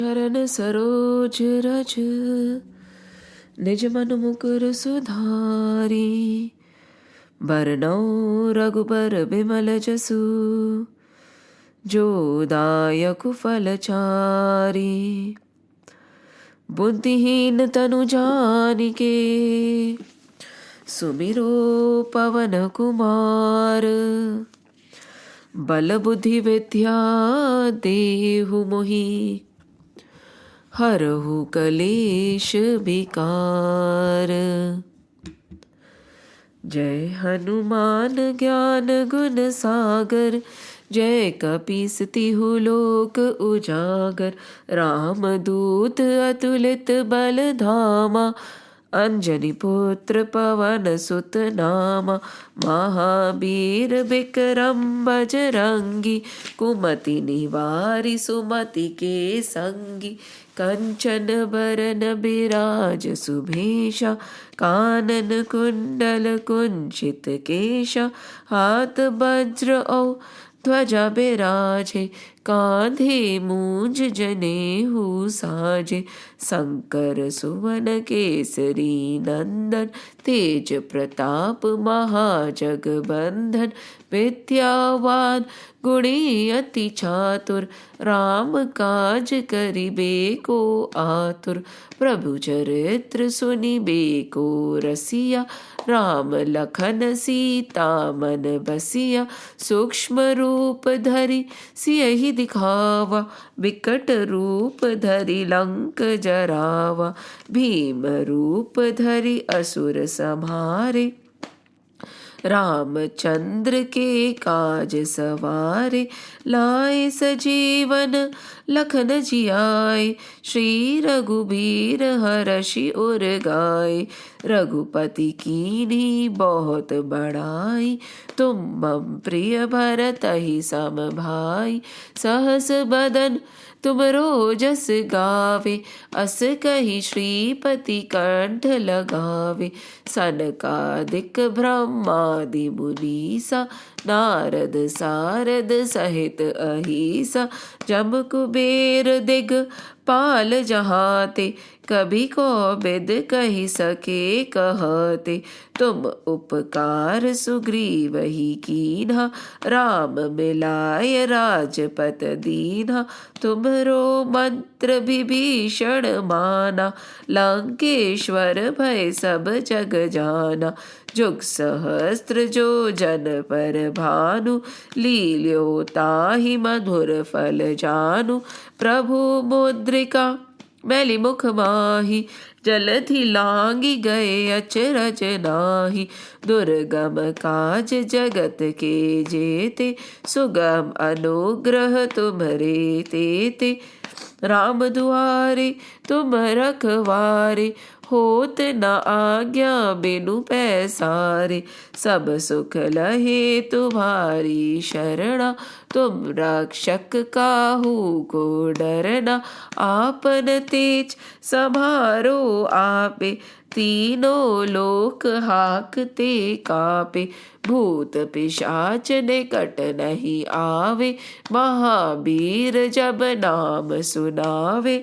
चरण सरोज रज निज मन मुकुर सुधारी। बरनौ रघुबर बिमल जसु जो दायक फलचारी। बुद्धिहीन तनु जानिके सुमिरो पवन कुमार। बल बुद्धि विद्या देहु मोहि हरहु कलेश विकार। जय हनुमान ज्ञान गुण सागर जय कपीस तिहु लोक उजागर। रामदूत अतुलित बल धामा अंजनी पुत्र पवन सुत नामा। महावीर विक्रम बजरंगी कुमति निवारी सुमति के संगी। कंचन बरन बिराज सुभेशा कानन कुंडल कुंचित केशा। हाथ वज्र औ ध्वजा बिराजे कांधे मूंज जनेऊ साजे। शंकर सुवन केसरी नंदन तेज प्रताप महाजगबंधन। विद्यावान गुणी अति चातुर राम काज करिबे को आतुर। प्रभु चरित्र सुनिबे को रसिया राम लखन सीता मन बसिया। सूक्ष्म रूप धरि सियहि दिखावा विकट रूप धरि लंक जरावा। भीम रूप धरि असुर संहारे रामचंद्र के काज सवारे। लाए सजीवन लखन जियाए श्री रघुबीर हरषि उर गाए। रघुपति कीन्ही बहुत बड़ाई तुम मम प्रिय भरतहि सम भाई। सहस बदन तुमरो जस गावे अस कहि श्रीपति कंठ लगावे। सनकादिक ब्रह्मादि मुनीसा नारद सारद सहित अहिसा। जम कुबेर दिग पाल जहाते कभी कोबिद कहि सके कहते। तुम उपकार सुग्रीवहि कीन्हा राम मिलाय राजपत दीन्हा। तुम्हरो मंत्र विभीषण माना लंकेश्वर भय सब जग जाना। जुग सहस्त्र जो जन पर भानु लील्यो ताहि मधुर फल जानु। प्रभु मुद्रिका मैली मुख माही जलधि लांगी गए अचरज नाही। दुर्गम काज जगत के जेते सुगम अनुग्रह तुम्हरे तेते। राम दुआरे तुम रखवारे होत न आज्ञा बिनु पैसारे। सब सुख लहे तुम्हारी शरणा तुम रक्षक काहू को डरना। आपन तेज समारो आपे तीनों लोक हाकते कापे। भूत पिशाच निकट नहीं आवे महावीर जब नाम सुनावे।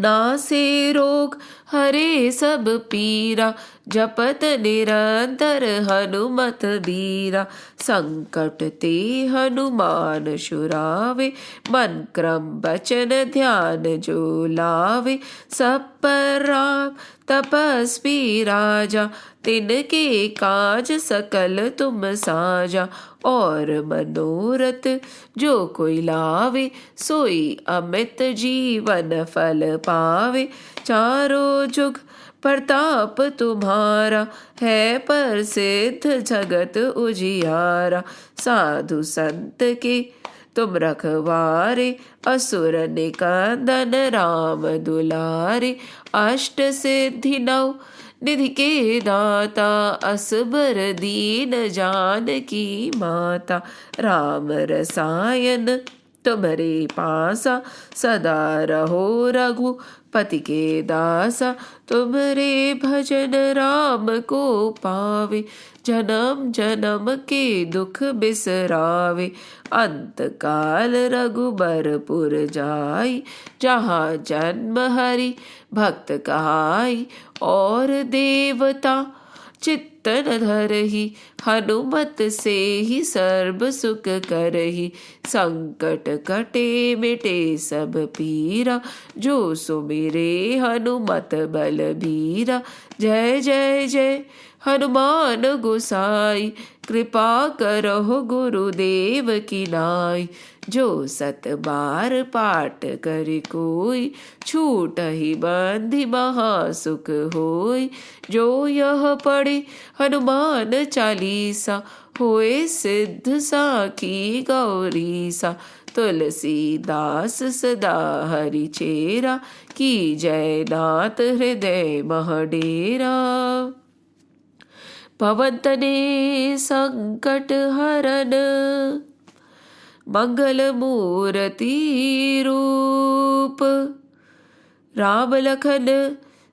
नासे रोग हरे सब पीरा जपत निरंतर हनुमत बीरा। संकट ते हनुमान छुड़ावे मन क्रम बचन ध्यान जो लावे। सब पर राम तपस्वी राजा तिनके काज सकल तुम साजा। और मनोरथ जो कोई लावे सोई अमित जीवन फल पावे। चारों जुग प्रताप तुम्हारा है प्रसिद्ध जगत उजियारा। साधु संत के तुम रखवारे असुर निकंदन राम दुलारे। अष्ट सिद्धि नौ निधि के दाता असबर दीन जानकी माता। राम रसायन तुम्हारे पासा सदा रहो रघुपति के दासा। तुम्हारे भजन राम को पावे, जन्म जन्म के दुख बिसरावे। अंत काल रघुबरपुर जाई, जहाँ जन्म हरि भक्त कहाई। और देवता चित्तन धरहि, हनुमत से ही सर्व सुख करहि। संकट कटे मिटे सब पीरा, जो सुमिरे हनुमत बलबीरा। जय जय जय हनुमान गोसाई, कृपा करहु गुरुदेव की नाई। जो सत बार पाठ करे कोई, छूटहि बंधि महासुख होय। जो यह पढ़े हनुमान चालीसा, होए सिद्ध साखी गौरीसा। तुलसीदास सदा हरि चेरा, की जय नाथ हृदय महडेरा। पवन तने संकट हरन, मंगल मूर्ति रूप। राम लखन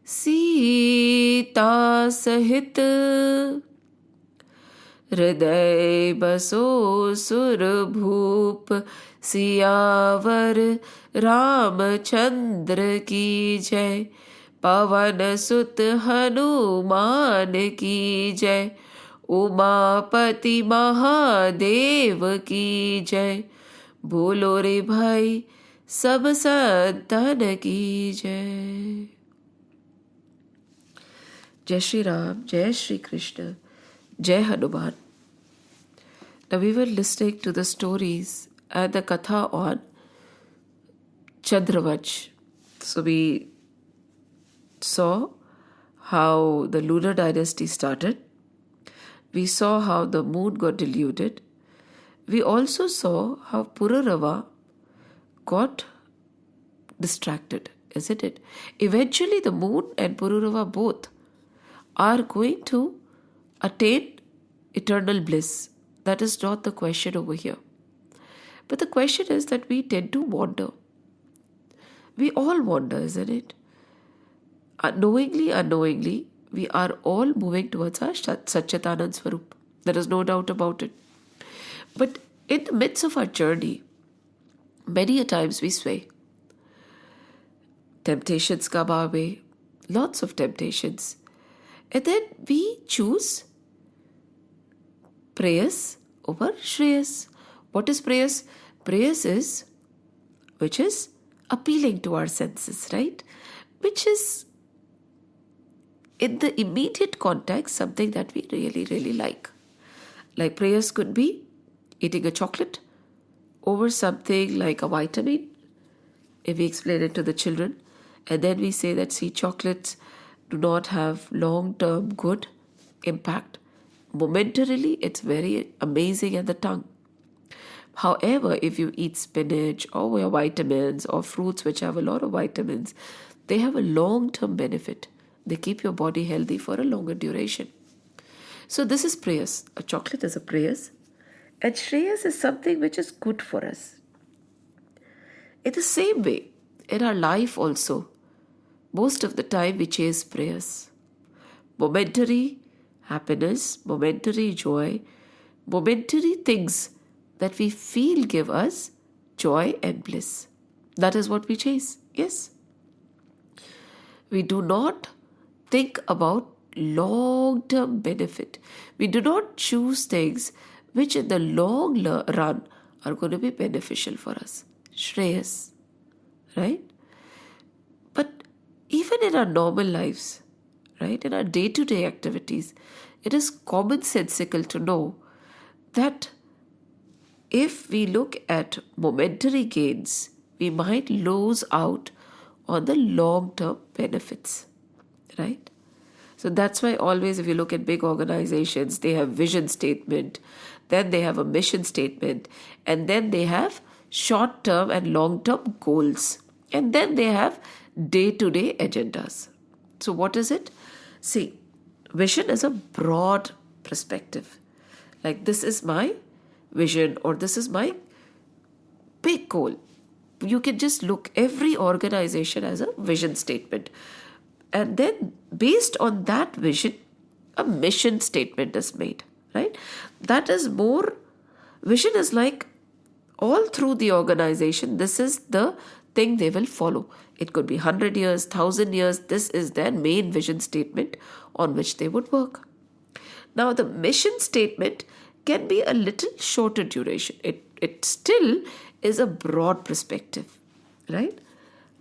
सीता सहित, हृदय बसो सुर भूप। सियावर रामचंद्र की जय, पवन सुत हनुमान की जय। उमापति महादेव की जय, बोलो रे भाई सब संतन की जय। जय श्री राम, जय श्री कृष्ण, जय Hanuman. Now we were listening to the stories and the katha on Chandravansh. So we saw how the lunar dynasty started. We saw how the moon got diluted. We also saw how Pururava got distracted, isn't it? Eventually the moon and Pururava both are going to attain eternal bliss. That is not the question over here. But the question is that we tend to wander. We all wander, isn't it? Knowingly, unknowingly, we are all moving towards our Satchitanand Swarup. There is no doubt about it. But in the midst of our journey, many a times we sway. Temptations come our way, lots of temptations. And then we choose prayers over Shreyas. What is prayers? Prayers is, which is appealing to our senses, right? Which is, in the immediate context, something that we really, really like. Like prayers could be eating a chocolate over something like a vitamin. If we explain it to the children, and then we say that, see, chocolates do not have long-term good impact. Momentarily, it's very amazing at the tongue. However, if you eat spinach or your vitamins or fruits which have a lot of vitamins, they have a long-term benefit. They keep your body healthy for a longer duration. So this is prayers. A chocolate is a prayers. And Shreyas is something which is good for us. In the same way, in our life also, most of the time we chase prayers. Momentary happiness, momentary joy, momentary things that we feel give us joy and bliss. That is what we chase, yes. We do not think about long-term benefit. We do not choose things which in the long run are going to be beneficial for us. Shreyas, right? But even in our normal lives, right, in our day-to-day activities, it is commonsensical to know that if we look at momentary gains, we might lose out on the long-term benefits, right? So that's why always if you look at big organizations, they have vision statement, then they have a mission statement, and then they have short-term and long-term goals, and then they have day-to-day agendas. So what is it? See, vision is a broad perspective. Like this is my vision or this is my big goal. You can just look every organization as a vision statement. And then based on that vision, a mission statement is made, right? That is more, vision is like all through the organization, this is the thing they will follow. It could be 100 years, 1,000 years. This is their main vision statement on which they would work. Now, the mission statement can be a little shorter duration. It still is a broad perspective, right?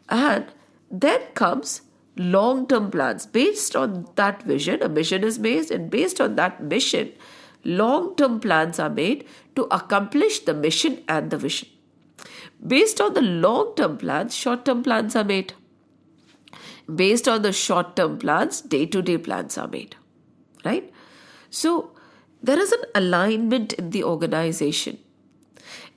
And then comes long-term plans. Based on that vision, a mission is made, and based on that mission, long-term plans are made to accomplish the mission and the vision. Based on the long-term plans, short-term plans are made. Based on the short-term plans, day-to-day plans are made, right? So there is an alignment in the organization.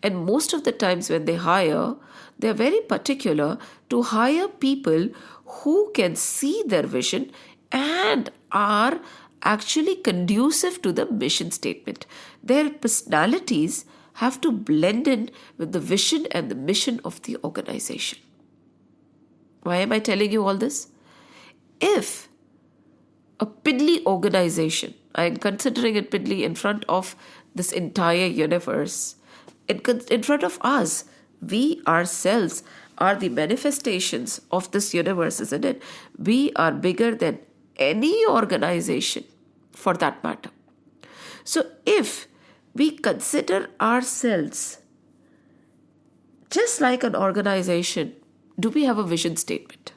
And most of the times when they hire, they're very particular to hire people who can see their vision and are actually conducive to the mission statement. Their personalities have to blend in with the vision and the mission of the organization. Why am I telling you all this? If a piddly organization, I'm considering it piddly in front of this entire universe, in front of us, we ourselves are the manifestations of this universe, isn't it? We are bigger than any organization for that matter. So if we consider ourselves just like an organization, do we have a vision statement?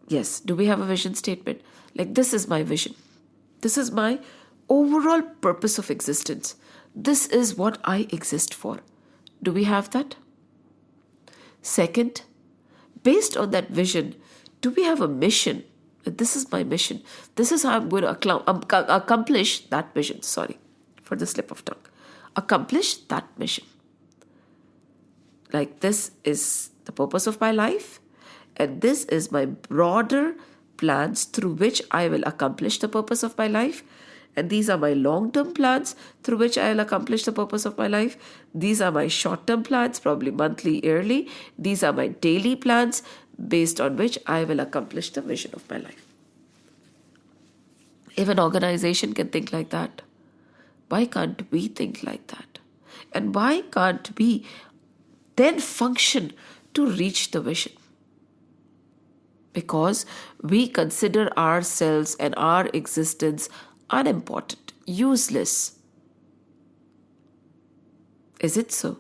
Yes, do we have a vision statement? Like, this is my vision. This is my overall purpose of existence. This is what I exist for. Do we have that? Second, based on that vision, do we have a mission? This is my mission. This is how I'm going to accomplish that vision. Sorry for the slip of tongue. Accomplish that mission. Like, this is the purpose of my life, and this is my broader plans through which I will accomplish the purpose of my life. And these are my long-term plans through which I will accomplish the purpose of my life. These are my short-term plans, probably monthly, yearly. These are my daily plans based on which I will accomplish the vision of my life. If an organization can think like that, why can't we think like that? And why can't we then function to reach the vision? Because we consider ourselves and our existence unimportant, useless. Is it so?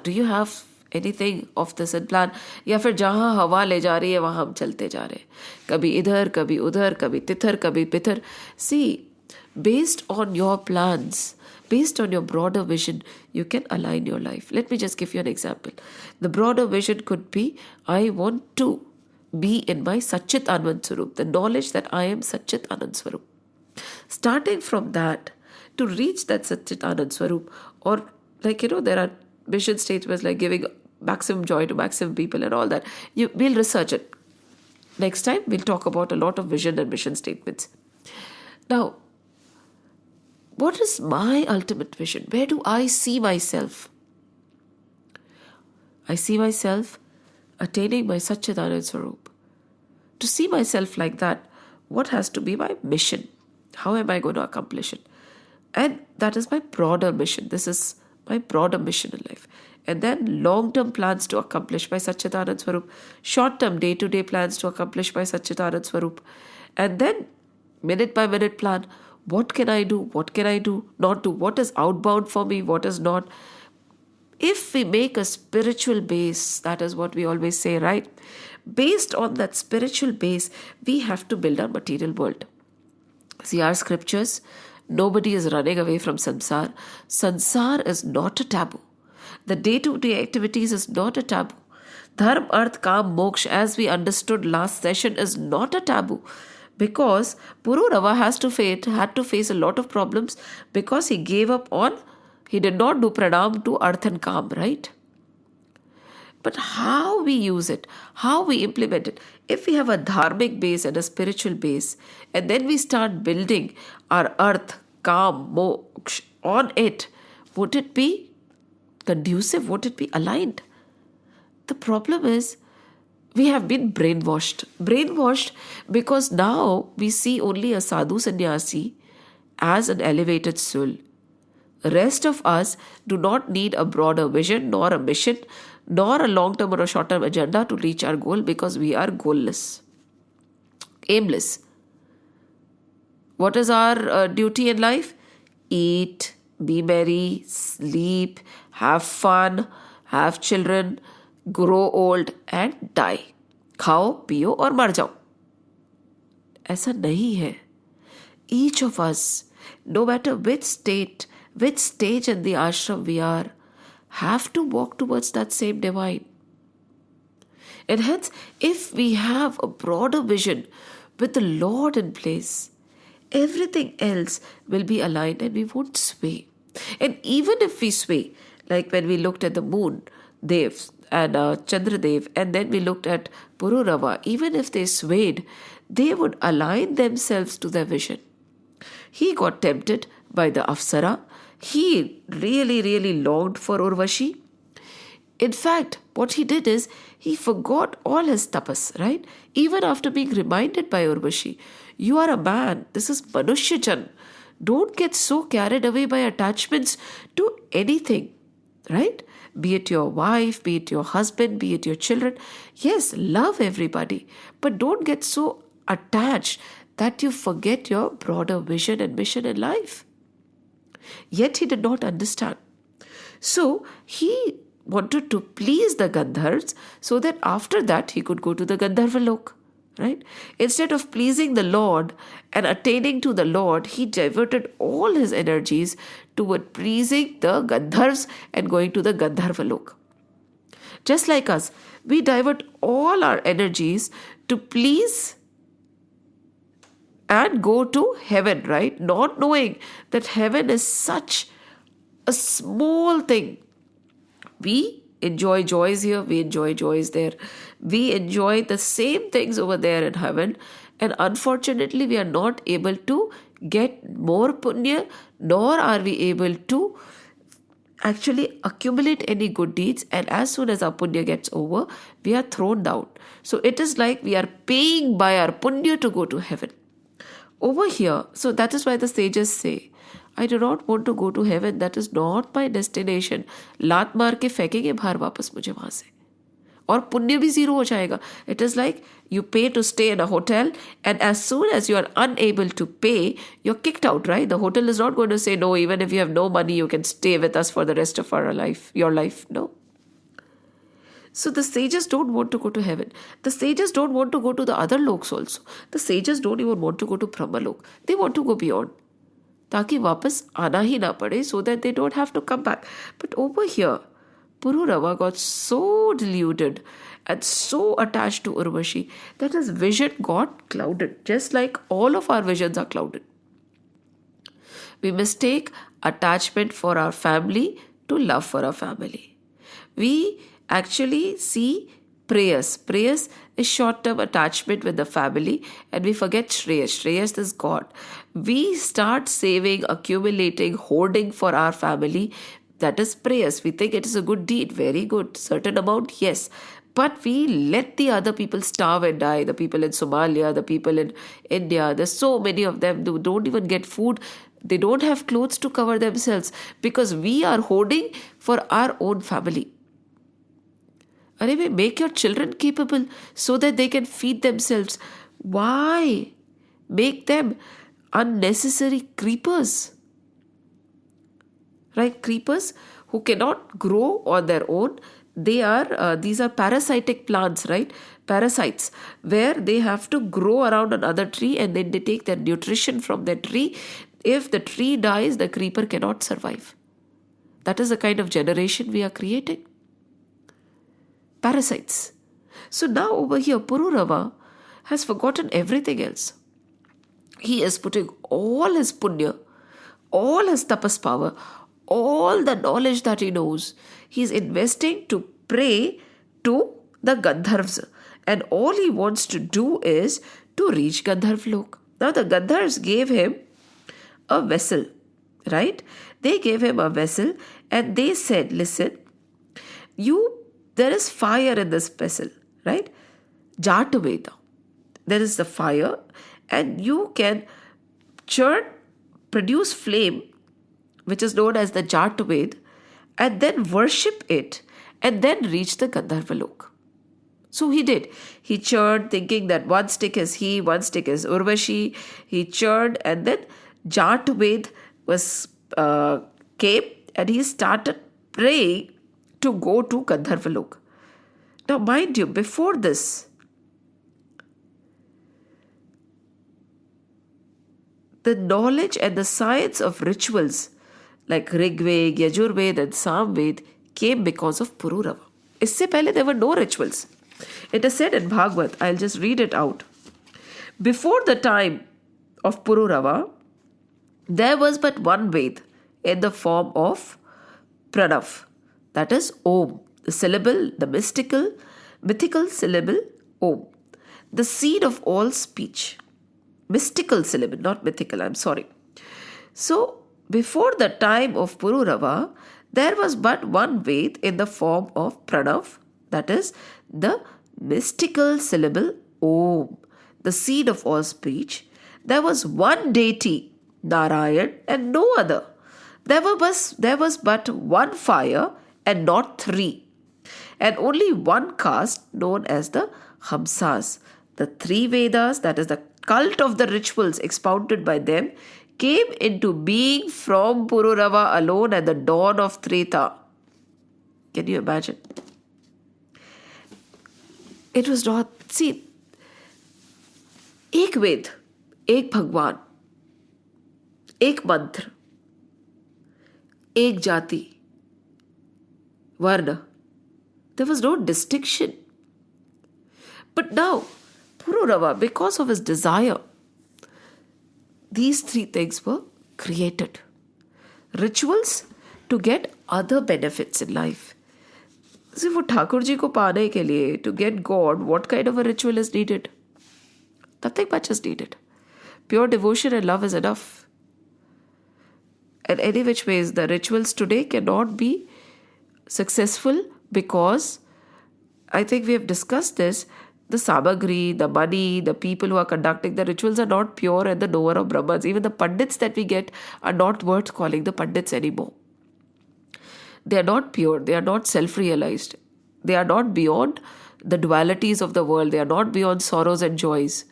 Do you have anything of this in plan? या फिर जहाँ हवा ले जा रही है वहाँ हम चलते जा रहे हैं, कभी इधर कभी उधर, कभी तिथर कभी पिथर. See, based on your plans, based on your broader vision, you can align your life. Let me just give you an example. The broader vision could be, I want to be in my Satchit Anand Swarup, the knowledge that I am Satchit Anand Swarup. Starting from that, to reach that Satchit Anand Swarup, or there are vision statements like giving maximum joy to maximum people and all that. We'll research it. Next time, we'll talk about a lot of vision and mission statements. Now, what is my ultimate vision? Where do I see myself? I see myself attaining my Satchidanand Swarup. To see myself like that, what has to be my mission? How am I going to accomplish it? And that is my broader mission. This is my broader mission in life. And then long-term plans to accomplish my Satchidanand Swarup. Short-term, day-to-day plans to accomplish my Satchidanand Swarup. And then minute-by-minute plan. What can I do? What can I do? Not do? What is outbound for me? What is not? If we make a spiritual base, that is what we always say, right? Based on that spiritual base, we have to build our material world. See, our scriptures, nobody is running away from samsar. Sansar is not a taboo. The day-to-day activities is not a taboo. Dharma, Arth, Kam, Moksha, as we understood last session, is not a taboo. Because Pururava had to face a lot of problems because he gave up on, he did not do pranam to Arth and Kam, right? But how we use it, how we implement it, if we have a dharmic base and a spiritual base, and then we start building our Arth, Kam, Moksha on it, Would it be conducive? Would it be aligned? The problem is we have been brainwashed. Brainwashed because now we see only a sadhu sannyasi as an elevated soul. The rest of us do not need a broader vision, nor a mission, nor a long-term or a short-term agenda to reach our goal, because we are goalless, aimless. What is our duty in life? Eat, be merry, sleep, have fun, have children, grow old and die. खाओ, पियो और मर जाओ. ऐसा नहीं है. Each of us, no matter which stage in the ashram we are, have to walk towards that same divine. And hence, if we have a broader vision with the Lord in place, everything else will be aligned and we won't sway. And even if we sway, like when we looked at the moon, Dev and Chandradev, and then we looked at Pururava, even if they swayed, they would align themselves to their vision. He got tempted by the Apsara. He really longed for Urvashi. In fact, what he did is he forgot all his tapas, right? Even after being reminded by Urvashi, you are a man, this is Manushyajan. Don't get so carried away by attachments to anything, right? Be it your wife, be it your husband, be it your children. Yes, love everybody, but don't get so attached that you forget your broader vision and mission in life. Yet he did not understand. So he wanted to please the Gandharvas so that after that he could go to the Gandharva Lok. Right? Instead of pleasing the Lord and attaining to the Lord, he diverted all his energies toward pleasing the Gandharvas and going to the Gandharva Lok. Just like us, we divert all our energies to please and go to heaven, right? Not knowing that heaven is such a small thing. We enjoy joys here, we enjoy joys there. We enjoy the same things over there in heaven, and unfortunately we are not able to get more punya, nor are we able to actually accumulate any good deeds, and as soon as our punya gets over, we are thrown down. So it is like we are paying by our punya to go to heaven. Over here, so that is why the sages say, I do not want to go to heaven, that is not my destination. लात मार के फेंकेंगे बाहर वापस मुझे वहां से, और पुण्य भी zero हो जाएगा. It is like you pay to stay in a hotel, and as soon as you are unable to pay, you're kicked out, right? The hotel is not going to say, no, even if you have no money, you can stay with us for the rest of your life. No. So the sages don't want to go to heaven. The sages don't want to go to the other loks also. The sages don't even want to go to Brahmalok. They want to go beyond, ताकि वापस आना ही ना पड़े, so that they don't have to come back. But over here, Pururava got so deluded and so attached to Urvashi that his vision got clouded, just like all of our visions are clouded. We mistake attachment for our family to love for our family. We actually see prayers. Prayers is short-term attachment with the family, and we forget Shreyas. Shreyas is God. We start saving, accumulating, hoarding for our family. That is prayers. We think it is a good deed. Very good. Certain amount, yes. But we let the other people starve and die. The people in Somalia, the people in India. There's so many of them who don't even get food. They don't have clothes to cover themselves because we are hoarding for our own family. Anyway, make your children capable so that they can feed themselves. Why? Make them unnecessary creepers. Right? Creepers who cannot grow on their own. These are parasitic plants, right? Parasites, where they have to grow around another tree and then they take their nutrition from the tree. If the tree dies, the creeper cannot survive. That is the kind of generation we are creating. Parasites. So now over here, Pururava has forgotten everything else. He is putting all his punya, all his tapas power, all the knowledge that he knows, he is investing to pray to the Gandharvas. And all he wants to do is to reach Gandharv Lok. Now the Gandharvas gave him a vessel. right? They gave him a vessel and they said, listen, there is fire in this vessel, right? Jataveda. There is the fire and you can produce flame, which is known as the Jataved, and then worship it and then reach the Gandharvalok. So he did. He churned thinking that one stick is he, one stick is Urvashi. He churned and then Jataved came and he started praying to go to Gandharvalok. Now mind you, before this, the knowledge and the science of rituals like Rigved, Yajurved and Samved came because of Pururava. Isse pehle there were no rituals. It is said in Bhagwat, I'll just read it out. Before the time of Pururava, there was but one Ved in the form of Pranav, that is Om, the syllable, the mythical syllable Om, the seed of all speech. Mystical syllable, not mythical, I'm sorry. So, before the time of Pururava, there was but one Ved in the form of Pranav, that is the mystical syllable Om, the seed of all speech. There was one deity, Narayan, and no other. There was but one fire and not three, and only one caste known as the Hamsas. The three Vedas, that is the cult of the rituals expounded by them, came into being from Pururava alone at the dawn of Treta. Can you imagine? It was not, see, एक वेद, एक भगवान, एक मंत्र, एक जाति, वर्ण. There was no distinction. But now, Pururava, because of his desire, these three things were created. Rituals to get other benefits in life. See, for Thakur ji ko paane ke liye, to get God, what kind of a ritual is needed? Nothing much is needed. Pure devotion and love is enough. And any which ways, the rituals today cannot be successful because, I think we have discussed this, the samagri, the money, the people who are conducting the rituals are not pure and the knower of Brahmans. Even the Pandits that we get are not worth calling the Pandits anymore. They are not pure. They are not self-realized. They are not beyond the dualities of the world. They are not beyond sorrows and joys.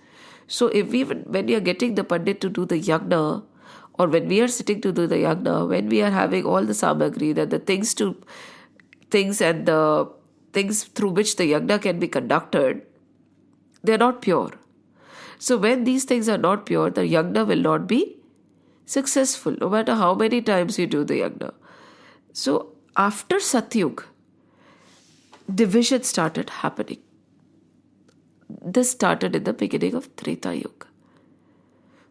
So when we are getting the Pandit to do the yagna, or when we are sitting to do the yagna, when we are having all the samagri, that the things and the things through which the yagna can be conducted, they are not pure. So when these things are not pure, the yagna will not be successful, no matter how many times you do the yagna. So after Satyug, division started happening. This started in the beginning of Treta Yuga.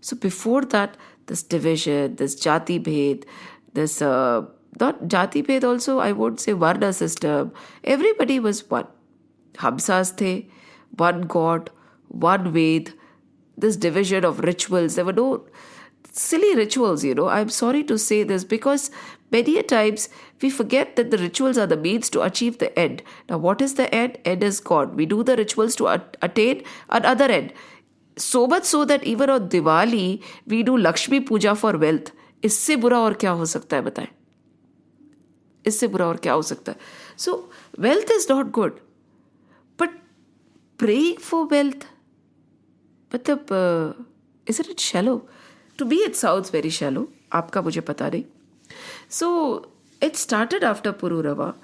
So before that, this division, this Jati Bhed, this, not Jati Bhed also, I would say Varna system, everybody was one. Hamsas the, one God, one Ved, this division of rituals. There were no silly rituals, I'm sorry to say this because many a times we forget that the rituals are the means to achieve the end. Now what is the end? End is God. We do the rituals to attain another end. So much so that even on Diwali, we do Lakshmi Puja for wealth. इससे बुरा और क्या हो सकता है बताएं? इससे बुरा और क्या हो सकता है? So wealth is not good. But praying for wealth, मतलब, isn't it shallow? To me it sounds very shallow. आपका मुझे पता नहीं. So it started after Pururava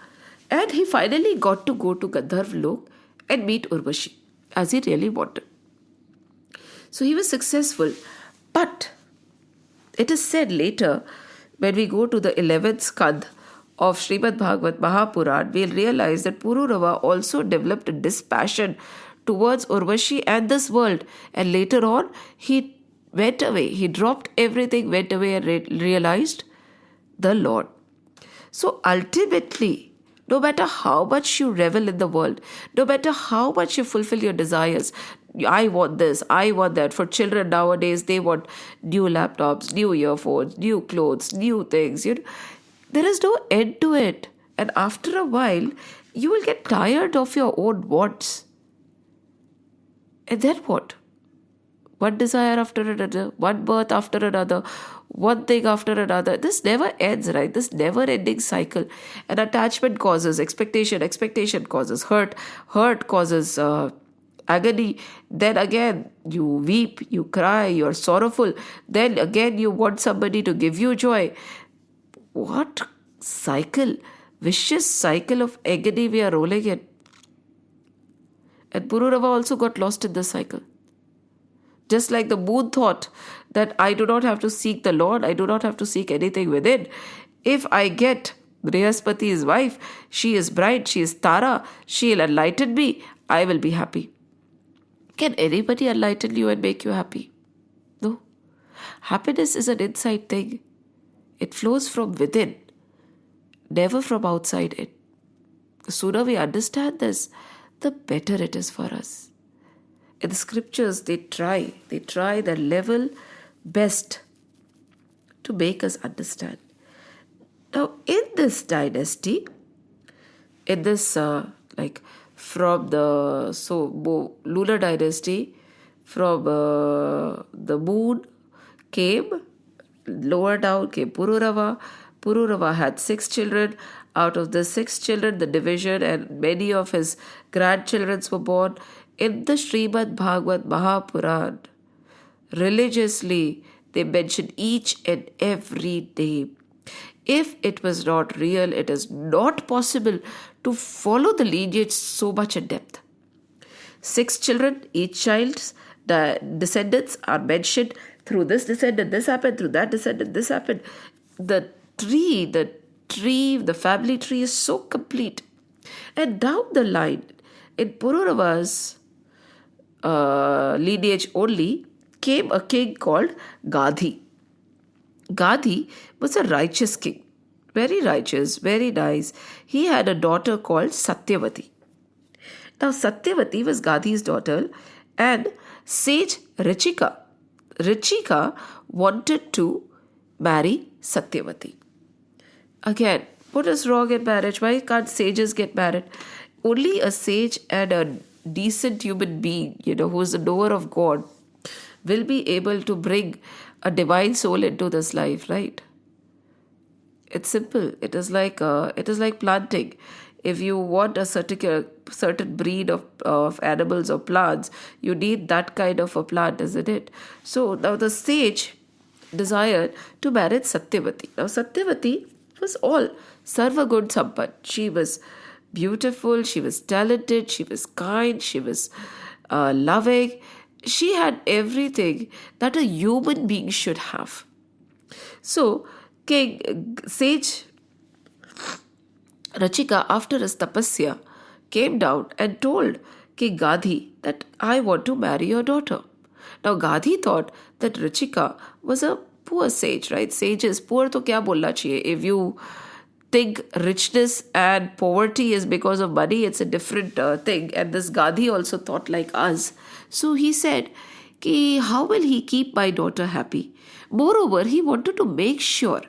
and he finally got to go to Gandharvalok and meet Urvashi as he really wanted. So he was successful. But it is said later, when we go to the 11th skand of Srimad Bhagwat Mahapuran, we'll realize that Pururava also developed a dispassion towards Urvashi and this world. And later on, he went away. He dropped everything, went away and realized the Lord. So ultimately, No matter how much you revel in the world, no matter how much you fulfill your desires, I want this, I want that. For children nowadays, they want new laptops, new earphones, new clothes, new things. There is no end to it. And after a while, you will get tired of your own wants. And then what? One desire after another, one birth after another, one thing after another. This never ends, right? This never ending cycle. And attachment causes expectation, expectation causes hurt, hurt causes agony. Then again, you weep, you cry, you're sorrowful. Then again, you want somebody to give you joy. What cycle, vicious cycle of agony we are rolling in. And Pururava also got lost in this cycle. Just like the moon thought that I do not have to seek the Lord, I do not have to seek anything within. If I get Brihaspati's wife, she is bright, she is Tara, she will enlighten me, I will be happy. Can anybody enlighten you and make you happy? No. Happiness is an inside thing. It flows from within, never from outside it. The sooner we understand this, the better it is for us. In the scriptures, they try their level best to make us understand. Now, in this dynasty, in this from the lunar dynasty, from the moon came, lower down came Pururava. Pururava had 6 children. Out of the 6 children, the division and many of his grandchildren were born. In the Srimad Bhagwat Mahapuran, religiously, they mention each and every name. If it was not real, it is not possible to follow the lineage so much in depth. 6 children, each child's descendants are mentioned. Through this descendant, this happened. Through that descendant, this happened. The family tree is so complete. And down the line, in Pururava's lineage only, came a king called Gadhi. Gadhi was a righteous king. Very righteous, very nice. He had a daughter called Satyavati. Now Satyavati was Gadhi's daughter, and sage Richika wanted to marry Satyavati. Again, what is wrong in marriage? Why can't sages get married? Only a sage and a decent human being, who is the knower of God, will be able to bring a divine soul into this life, right? It's simple. It is like planting. If you want a certain breed of animals or plants, you need that kind of a plant, isn't it? So now the sage desired to marry Satyavati. Now Satyavati was all Sarva Gun Sampan. She was beautiful, she was talented, she was kind, she was loving. She had everything that a human being should have. So sage Rachika, after his tapasya, came down and told King Gadhi that I want to marry your daughter. Now Gadhi thought that Rachika was a poor sage, right? Sages, poor to kya bolna chahiye? If you think richness and poverty is because of money, it's a different thing. And this Gadhi also thought like us. So he said, how will he keep my daughter happy? Moreover, he wanted to make sure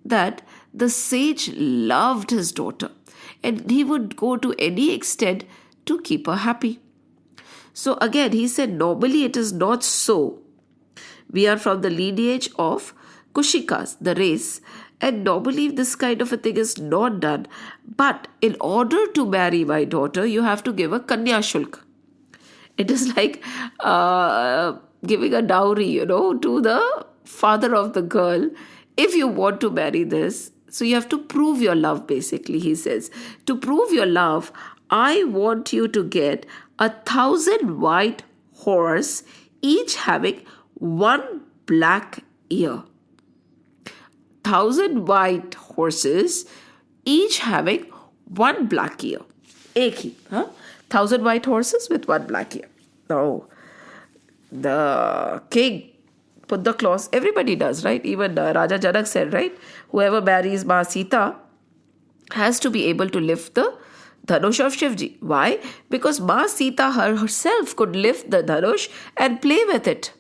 that the sage loved his daughter and he would go to any extent to keep her happy. So again, he said, normally it is not so. We are from the lineage of Kushikas, the race, and normally this kind of a thing is not done. But in order to marry my daughter, you have to give a Kanya Shulk. It is like giving a dowry, to the father of the girl. If you want to marry this, so you have to prove your love, basically, he says. To prove your love, I want you to get 1,000 white horse, each having 1 black ear. 1,000 white horses, each having 1 black ear. Ek hi, 1,000 white horses with 1 black ear. Now, the king put the clause, everybody does, right? Even Raja Janak said, right? Whoever marries Ma Sita has to be able to lift the dhanush of Shivji. Why? Because Ma Sita herself could lift the dhanush and play with it.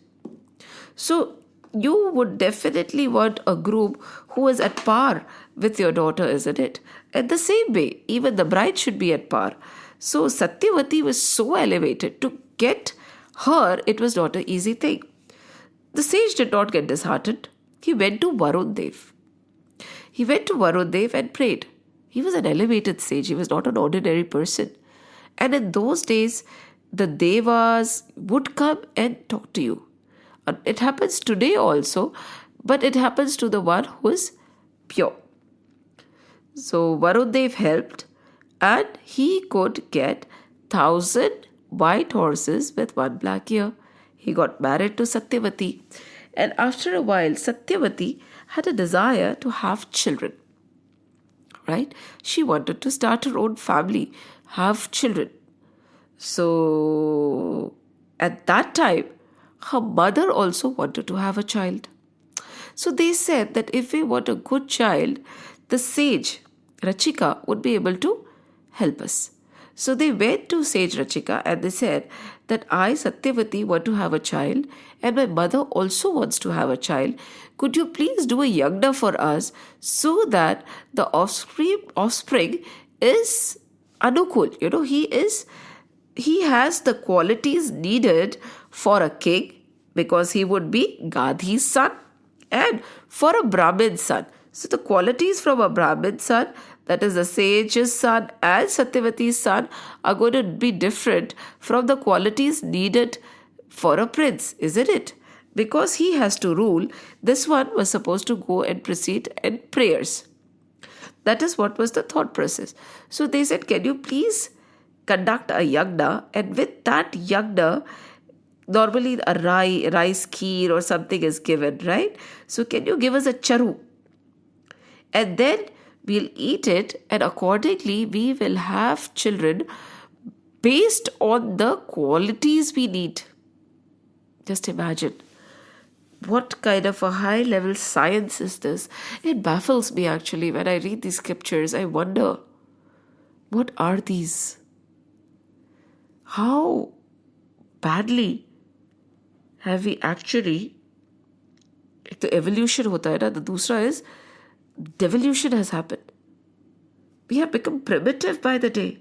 So you would definitely want a group who is at par with your daughter, isn't it? And the same way, even the bride should be at par. So Satyavati was so elevated. To get her, it was not an easy thing. The sage did not get disheartened. He went to Varun Dev. He went to Varun Dev and prayed. He was an elevated sage. He was not an ordinary person. And in those days, the devas would come and talk to you. It happens today also, but it happens to the one who is pure. So Varun Dev helped, and he could get 1,000 white horses with one black ear. He got married to Satyavati, and after a while, Satyavati had a desire to have children. Right? She wanted to start her own family, have children. So at that time, her mother also wanted to have a child. So they said that if we want a good child, the sage Rachika would be able to help us. So they went to sage Rachika and they said that I, Satyavati, want to have a child and my mother also wants to have a child. Could you please do a yagna for us so that the offspring is anukul? He has the qualities needed for a king because he would be Gadhi's son and for a Brahmin's son. So the qualities from a Brahmin son, that is the sage's son and Satyavati's son, are going to be different from the qualities needed for a prince, isn't it? Because he has to rule, this one was supposed to go and proceed in prayers. That is what was the thought process. So they said, can you please conduct a yagna, and with that yagna, normally a rice kheer or something is given, right? So can you give us a charu? And then we'll eat it, and accordingly we will have children based on the qualities we need. Just imagine. What kind of a high level science is this? It baffles me actually. When I read these scriptures, I wonder, what are these? How badly have we actually, the evolution hota hai na, the dusra is devolution has happened. We have become primitive by the day.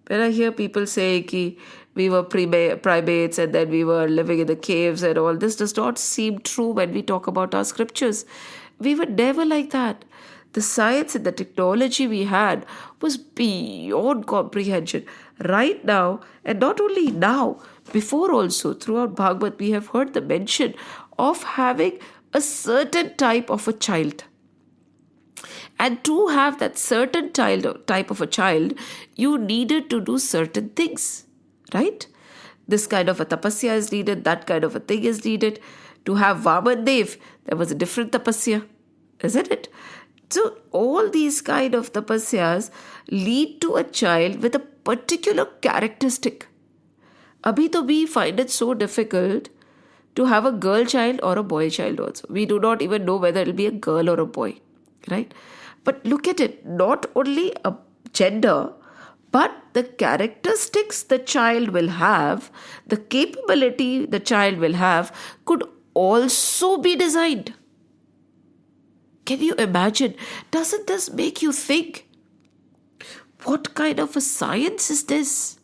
When I hear people say ki we were primates and then we were living in the caves and all, this does not seem true when we talk about our scriptures. We were never like that. The science and the technology we had was beyond comprehension. Right now, and not only now, before also, throughout Bhagwat, we have heard the mention of having a certain type of a child. And to have that certain type of a child, you needed to do certain things, right? This kind of a tapasya is needed, that kind of a thing is needed. To have Vaman Dev, there was a different tapasya, isn't it? So all these kind of tapasyas lead to a child with a particular characteristic. Abhi to we find it so difficult to have a girl child or a boy child also. We do not even know whether it will be a girl or a boy, right? But look at it, not only a gender, but the characteristics the child will have, the capability the child will have could also be designed. Can you imagine? Doesn't this make you think? What kind of a science is this?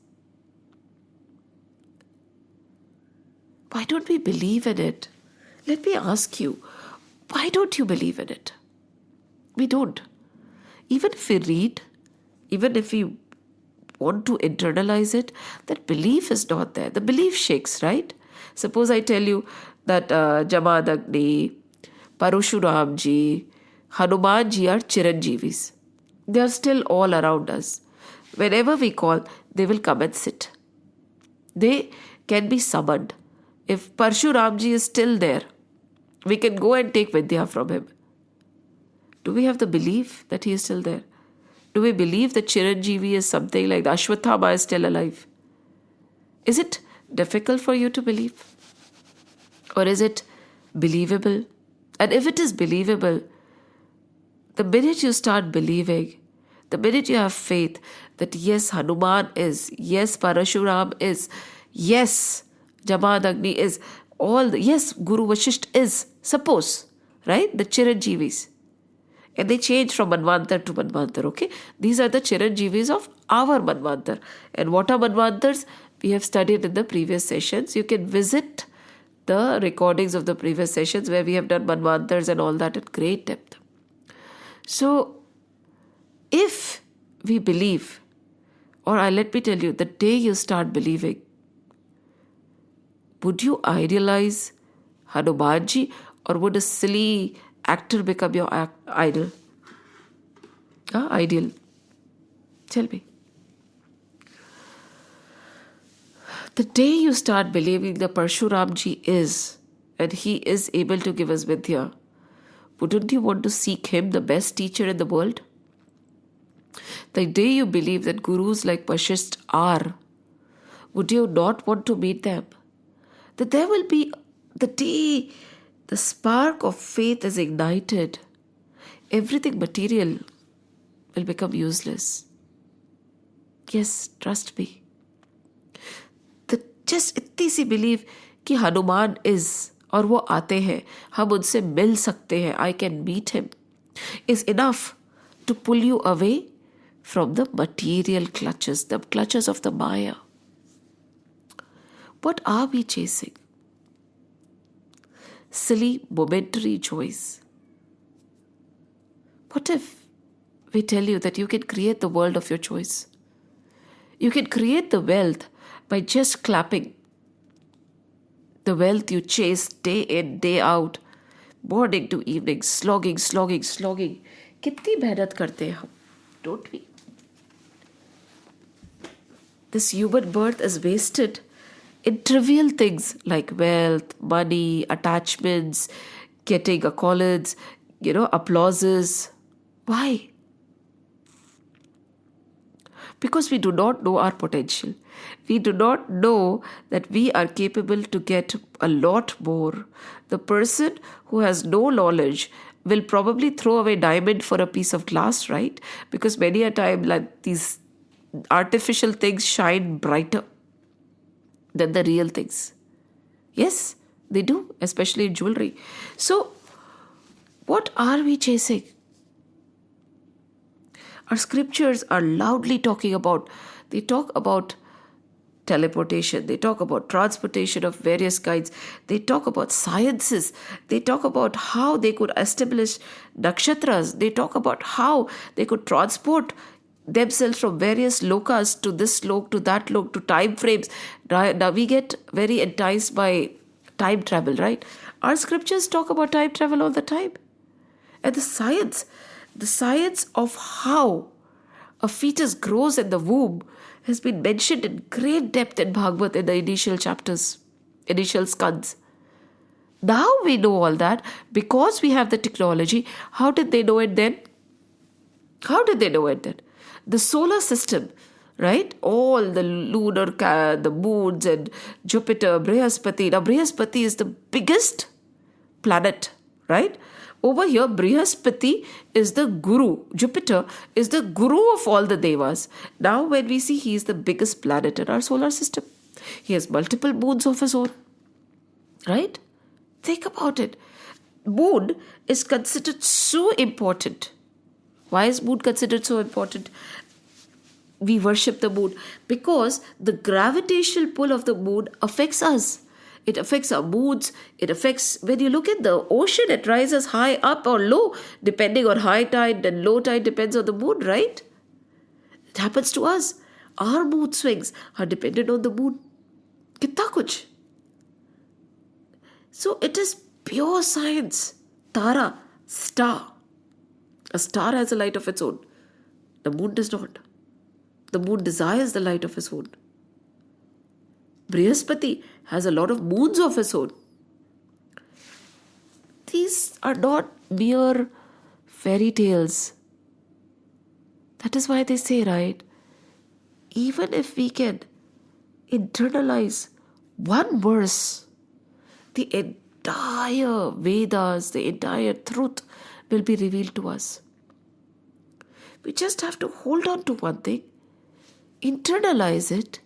Why don't we believe in it? Let me ask you, why don't you believe in it? We don't. Even if we read, even if we want to internalize it, that belief is not there. The belief shakes, right? Suppose I tell you that Jamadagni, Parashuramji, Hanumanji are Chiranjeevis. They are still all around us. Whenever we call, they will come and sit. They can be summoned. If Parshuramji is still there, we can go and take Vidya from him. Do we have the belief that he is still there? Do we believe that Chiranjeevi is something like the Ashwathama is still alive? Is it difficult for you to believe? Or is it believable? And if it is believable, the minute you start believing, The minute you have faith that yes, Hanuman is, yes, Parashuram is, yes, Jamadagni is, yes, Guru Vashisht is, suppose, right? The Chiranjeevis. And they change from Manvantar to Manvantar, okay? These are the Chiranjeevis of our Manvantar. And what are Manvantars? We have studied in the previous sessions. You can visit the recordings of the previous sessions where we have done Manvantars and all that at great depth. So, if we believe, or let me tell you, the day you start believing, would you idealize Hanumanji, or would a silly actor become your idol? Ideal. Tell me. The day you start believing that Parshuramji is, and he is able to give us Vidya, wouldn't you want to seek him, the best teacher in the world? The day you believe that gurus like Vashisht are, would you not want to meet them? That there will be the day the spark of faith is ignited, everything material will become useless. Yes, trust me. Just इतनी सी believe कि Hanuman is और वो आते हैं, हम उनसे मिल सकते हैं, I can meet him, is enough to pull you away from the material clutches, the clutches of the Maya. What are we chasing? Silly, momentary joys. What if we tell you that you can create the world of your choice? You can create the wealth by just clapping. The wealth you chase day in, day out, morning to evening, slogging. कितनी मेहनत करते हैं हम, don't we? This human birth is wasted in trivial things like wealth, money, attachments, getting accolades, applauses. Why? Because we do not know our potential. We do not know that we are capable to get a lot more. The person who has no knowledge will probably throw away diamond for a piece of glass, right? Because many a time like these artificial things shine brighter than the real things. Yes, they do, especially in jewelry. So, what are we chasing? Our scriptures are loudly talking about, they talk about teleportation, they talk about transportation of various kinds, they talk about sciences, they talk about how they could establish nakshatras, they talk about how they could transport themselves from various lokas to this lok, to that lok, to time frames. Now we get very enticed by time travel, right? Our scriptures talk about time travel all the time. And the science of how a fetus grows in the womb has been mentioned in great depth in Bhagwat in the initial chapters, initial skands. Now we know all that because we have the technology. How did they know it then? The solar system, right? All the lunar, the moons and Jupiter, Brihaspati. Now Brihaspati is the biggest planet, right? Over here, Brihaspati is the guru. Jupiter is the guru of all the devas. Now when we see he is the biggest planet in our solar system. He has multiple moons of his own. Right? Think about it. Moon is considered so important. Why is moon considered so important? We worship the moon because the gravitational pull of the moon affects us. It affects our moods. It affects, when you look at the ocean, it rises high up or low, depending on high tide and low tide depends on the moon, right? It happens to us. Our mood swings are dependent on the moon. Kitta kuch. So it is pure science. Tara, star. A star has a light of its own. The moon does not. The moon desires the light of its own. Brihaspati has a lot of moons of his own. These are not mere fairy tales. That is why they say, right, even if we can internalize one verse, the entire Vedas, the entire truth will be revealed to us. We just have to hold on to one thing, internalize it,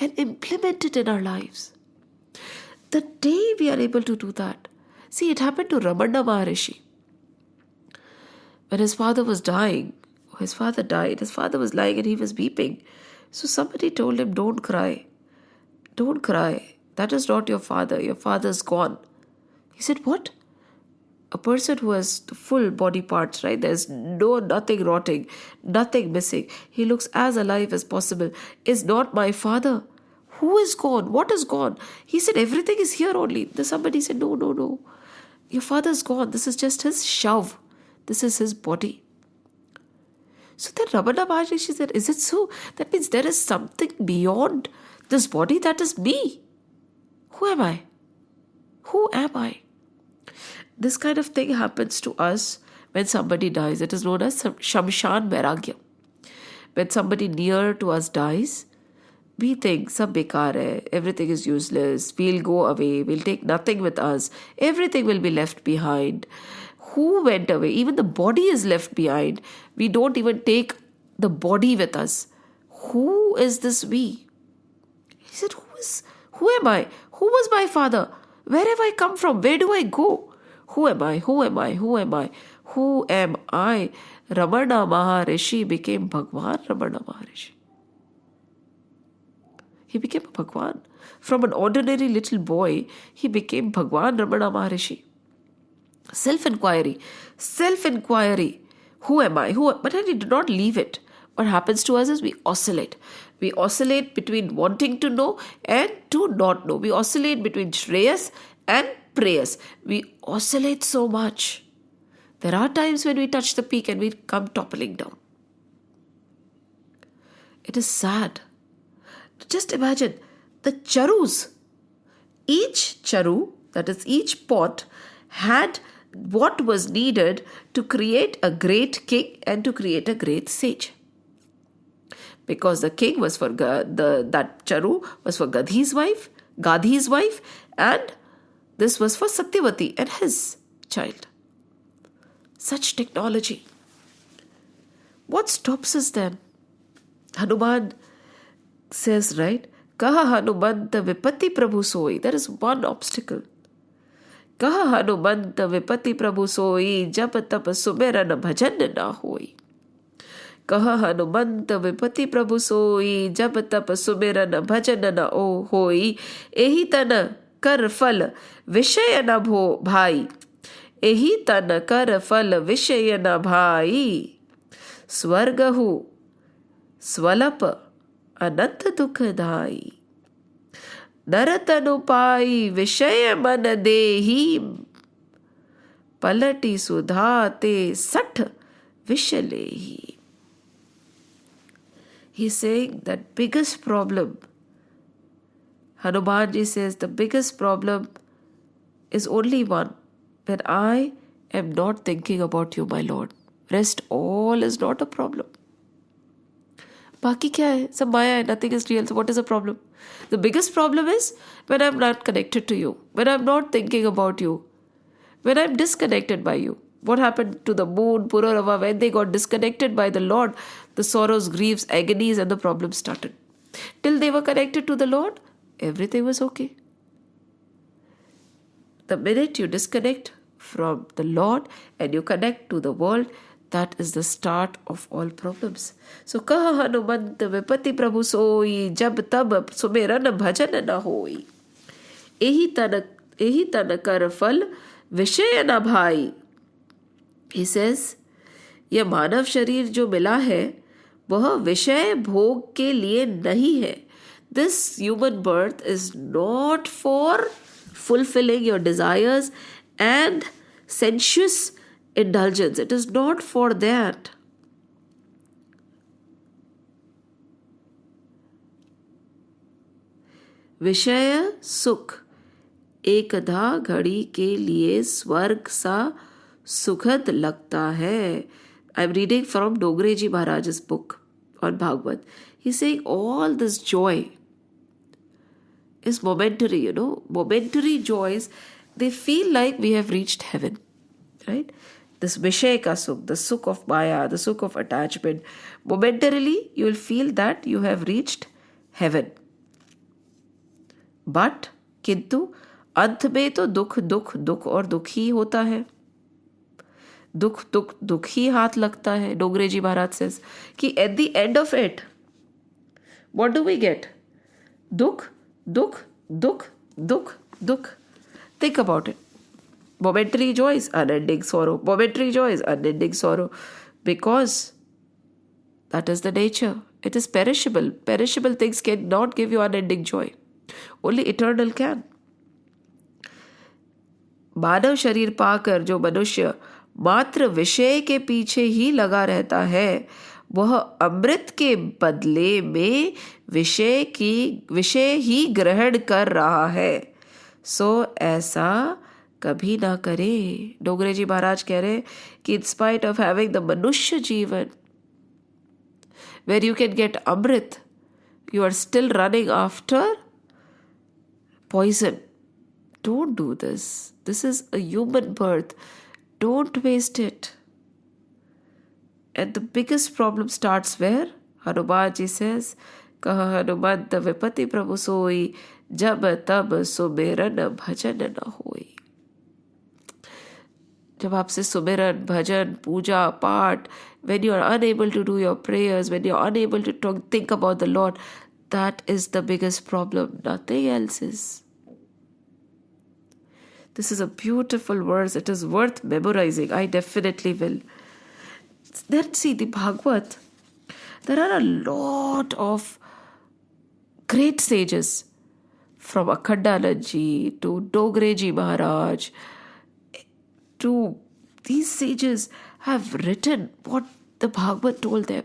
and implement it in our lives. The day we are able to do that, see, it happened to Ramana Maharishi. When his father was dying, his father died, his father was lying and he was weeping. So somebody told him, don't cry. Don't cry. That is not your father. Your father is gone. He said, what? A person who has full body parts, right? There's nothing rotting, nothing missing. He looks as alive as possible. Is not my father. Who is gone? What is gone? He said, everything is here only. Then somebody said, no. Your father is gone. This is just his shav. This is his body. So then Ramana Maharishi said, is it so? That means there is something beyond this body that is me. Who am I? Who am I? This kind of thing happens to us when somebody dies. It is known as Shamshan Vairagya. When somebody near to us dies, we think, sab bekar hai, everything is useless, we'll go away, we'll take nothing with us, everything will be left behind. Who went away? Even the body is left behind. We don't even take the body with us. Who is this we? He said, who am I? Who was my father? Where have I come from? Where do I go? Who am I? Who am I? Who am I? Who am I? Ramana Maharishi became Bhagwan Ramana Maharishi. He became a Bhagwan. From an ordinary little boy, he became Bhagwan Ramana Maharishi. Self-inquiry. Who am I? But I did not leave it. What happens to us is we oscillate. We oscillate between wanting to know and to not know. We oscillate between Shreyas and Preyas. We oscillate so much. There are times when we touch the peak and we come toppling down. It is sad. Just imagine the charus. Each charu, that is each pot, had what was needed to create a great king and to create a great sage. Because the king was for that charu was for Gadhi's wife, and this was for Satyavati and his child. Such technology. What stops us then? Hanuman says, right? Kaha Hanumanta Vipati Prabhu Soi. There is one obstacle. Kaha Hanumanta Vipati Prabhu Soi, Jap Tap Sumeran Bhajan Na Hoi. Kaha Hanumanta Vipati Prabhu Soi, Jap Tap Sumeran Bhajan Na Hoi. Ehi Tana Kar Fal Vishaya Na Bhai. Ehi Tana Kar Fal Vishaya Na Bhai. Swargahu Swalapa Ananta Dukadai. Naratanupāyi Vishaya Mana Dehi Palati Sudhate Sat Vishalehi. He's saying that biggest problem, Hanumanji says the biggest problem is only one. When I am not thinking about you, my Lord. Rest all is not a problem. Baki kya hai? Sab maya hai, nothing is real. So what is the problem? The biggest problem is when I'm not connected to you, when I'm not thinking about you, when I'm disconnected by you. What happened to the moon, Pururava, when they got disconnected by the Lord, the sorrows, griefs, agonies and the problems started. Till they were connected to the Lord, everything was okay. The minute you disconnect from the Lord and you connect to the world, that is the start of all problems. So, Kaha Hanumant Vipati Prabhu Soi, Jab Tab Sumeran Bhajan Na Hoi. Ehi Tana Kar Fal Vishaya Na Bhai. He says, यह मानव शरीर जो मिला है वह विषय भोग के लिए नहीं है. This human birth is not for fulfilling your desires and sensuous indulgence. It is not for that. विषय सुख एकधा घड़ी के लिए स्वर्ग सा सुखद लगता है. I'm reading from Dogreji Maharaj's book on Bhagwat. He's saying all this joy is momentary, Momentary joys, they feel like we have reached heaven, right? The this Vishay ka Sukh, the Sukh of Maya, the Sukh of attachment, momentarily you will feel that you have reached heaven. But, किंतु अंत में तो दुख दुख दुख और दुख ही होता है. दुख दुख दुख ही हाथ लगता है. डोगरे जी महाराज says कि at the end of it, what do we get? Dukh, dukh, dukh, dukh, dukh. Think about it. Momentary joy is unending sorrow. Momentary joy is unending sorrow. Because that is the nature. It is perishable. Perishable things cannot give you unending joy. Only eternal can. मानव शरीर पाकर जो मनुष्य मात्र विषय के पीछे ही लगा रहता है, वह अमृत के बदले में विषय ही ग्रहण कर रहा है. सो ऐसा कभी ना करे. डोगरे जी महाराज कह रहे कि in spite of having the manushya jeevan where you can get amrit, you are still running after poison. Don't do this. This is a human birth. Don't waste it. And the biggest problem starts where? Hanuman ji says, Kaha Hanumant vipati prabhu soi, jab tab sumeran bhajan na hoi. जब आपसे सुमिरन, भजन, पूजा, पाठ, when you are unable to do your prayers, when you are unable to think about the Lord, that is the biggest problem. Nothing else is. This is a beautiful verse. It is worth memorizing. I definitely will. Then see the Bhagwat. There are a lot of great sages, from Akhandanand ji to Dogre ji Maharaj, to these sages have written what the Bhagwat told them.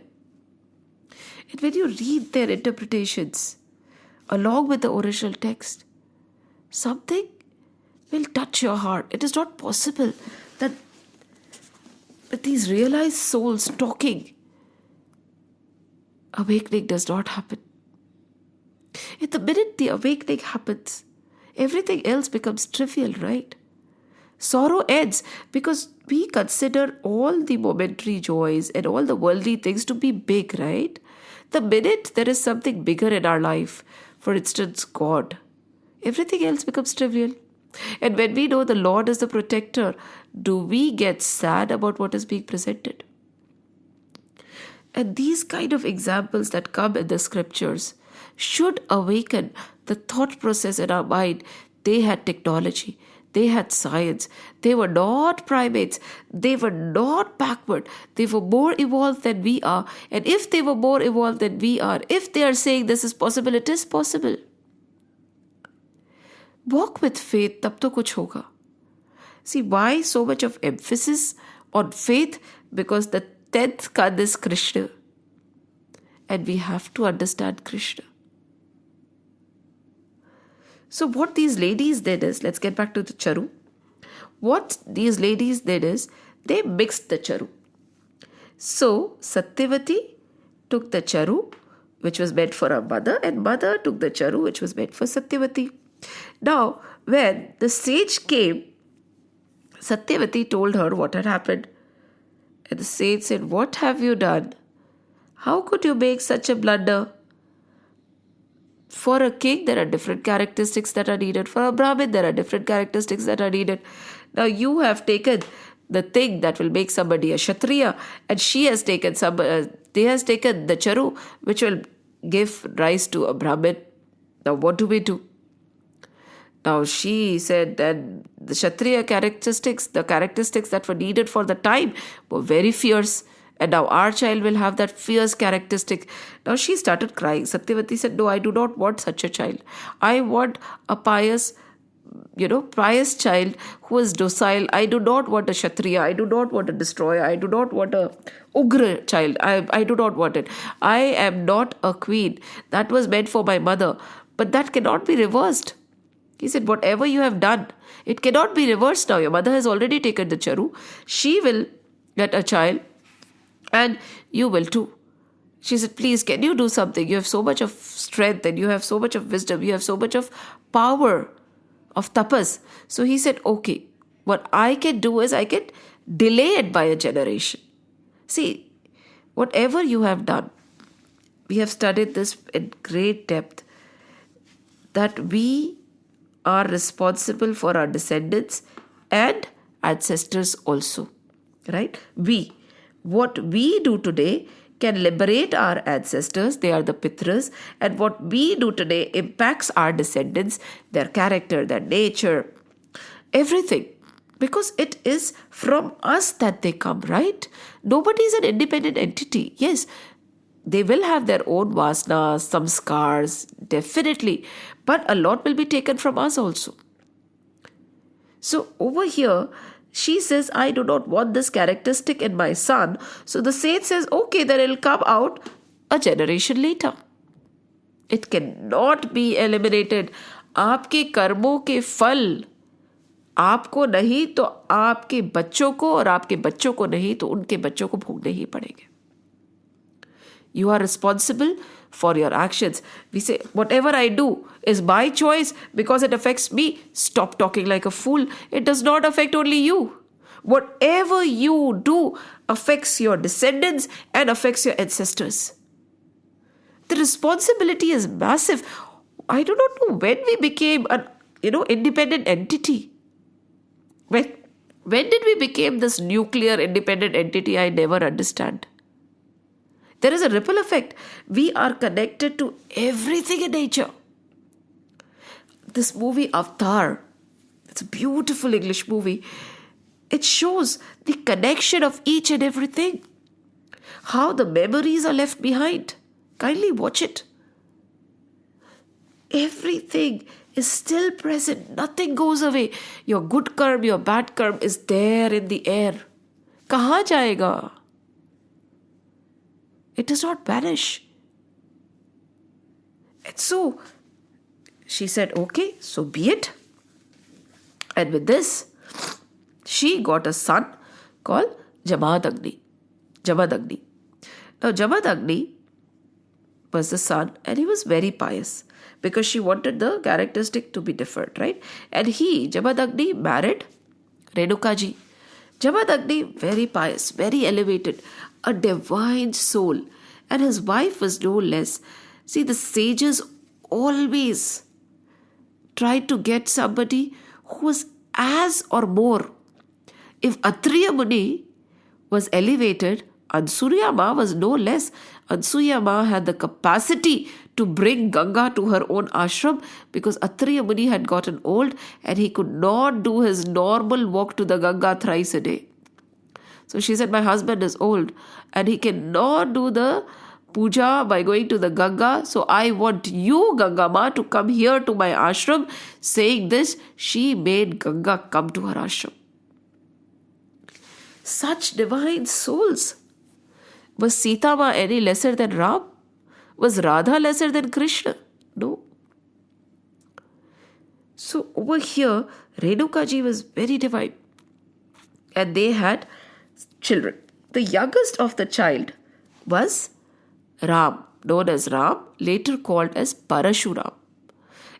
And when you read their interpretations along with the original text, something will touch your heart. It is not possible that with these realized souls talking, awakening does not happen. At the minute the awakening happens, everything else becomes trivial, right? Sorrow ends because we consider all the momentary joys and all the worldly things to be big, right? The minute there is something bigger in our life, for instance, God, everything else becomes trivial. And when we know the Lord is the protector, do we get sad about what is being presented? And these kind of examples that come in the scriptures should awaken the thought process in our mind. They had technology. They had science. They were not primates. They were not backward. They were more evolved than we are. And if they were more evolved than we are, if they are saying this is possible, it is possible. Walk with faith, tab to kuch hoga. See, why so much of emphasis on faith? Because the 10th kand is Krishna. And we have to understand Krishna. So what these ladies did is, let's get back to the charu. What these ladies did is, they mixed the charu. So Satyavati took the charu, which was meant for her mother, and mother took the charu, which was meant for Satyavati. Now, when the sage came, Satyavati told her what had happened. And the sage said, "What have you done? How could you make such a blunder? For a king, there are different characteristics that are needed. For a Brahmin, there are different characteristics that are needed. Now, you have taken the thing that will make somebody a Kshatriya, and she has taken they has taken the charu, which will give rise to a Brahmin. Now, what do we do?" Now, she said that the Kshatriya characteristics, the characteristics that were needed for the time, were very fierce. And now our child will have that fierce characteristic. Now she started crying. Satyavati said, "No, I do not want such a child. I want a pious child who is docile. I do not want a Kshatriya. I do not want a destroyer. I do not want a Ugra child. I do not want it. I am not a queen. That was meant for my mother. But that cannot be reversed." He said, "Whatever you have done, it cannot be reversed now. Your mother has already taken the charu. She will get a child. And you will too." She said, "Please, can you do something? You have so much of strength and you have so much of wisdom. You have so much of power, of tapas." So he said, "Okay, what I can do is I can delay it by a generation. See, whatever you have done, we have studied this in great depth, that we are responsible for our descendants and ancestors also, right? What we do today can liberate our ancestors, they are the Pitras, and what we do today impacts our descendants, their character, their nature, everything. Because it is from us that they come, right? Nobody is an independent entity. Yes, they will have their own vasanas, some scars, definitely. But a lot will be taken from us also. So over here, she says, I do not want this characteristic in my son. So the sage says, okay, then it'll come out a generation later. It cannot be eliminated. आपके कर्मों के फल आपको नहीं तो आपके बच्चों को, और आपके बच्चों को नहीं तो उनके बच्चों को भोगने ही पड़ेंगे. You are responsible for your actions. We say, whatever I do is my choice because it affects me. Stop talking like a fool. It does not affect only you. Whatever you do affects your descendants and affects your ancestors. The responsibility is massive. I do not know when we became an independent entity. When did we become this nuclear independent entity? I never understand. There is a ripple effect. We are connected to everything in nature. This movie Avatar, it's a beautiful English movie. It shows the connection of each and everything. How the memories are left behind. Kindly watch it. Everything is still present. Nothing goes away. Your good karma, your bad karma is there in the air. Kahan jayega? It does not vanish. And so, she said, okay, so be it. And with this, she got a son called Jamadagni. Now, Jamadagni was the son, and he was very pious because she wanted the characteristic to be different, right? And Jamadagni, married Renukaji. Jamadagni, very pious, very elevated, a divine soul. And his wife was no less. See, the sages always tried to get somebody who was as or more. If Atriya Muni was elevated, Ansuya Ma was no less. Ansuya Ma had the capacity to bring Ganga to her own ashram because Atriya Muni had gotten old and he could not do his normal walk to the Ganga thrice a day. So she said, my husband is old and he cannot do the puja by going to the Ganga. So I want you, Ganga Ma, to come here to my ashram. Saying this, she made Ganga come to her ashram. Such divine souls. Was Sita Ma any lesser than Ram? Was Radha lesser than Krishna? No. So over here, Renukaji was very divine. And they had children. The youngest of the child was Ram, known as Ram, later called as Parashuram.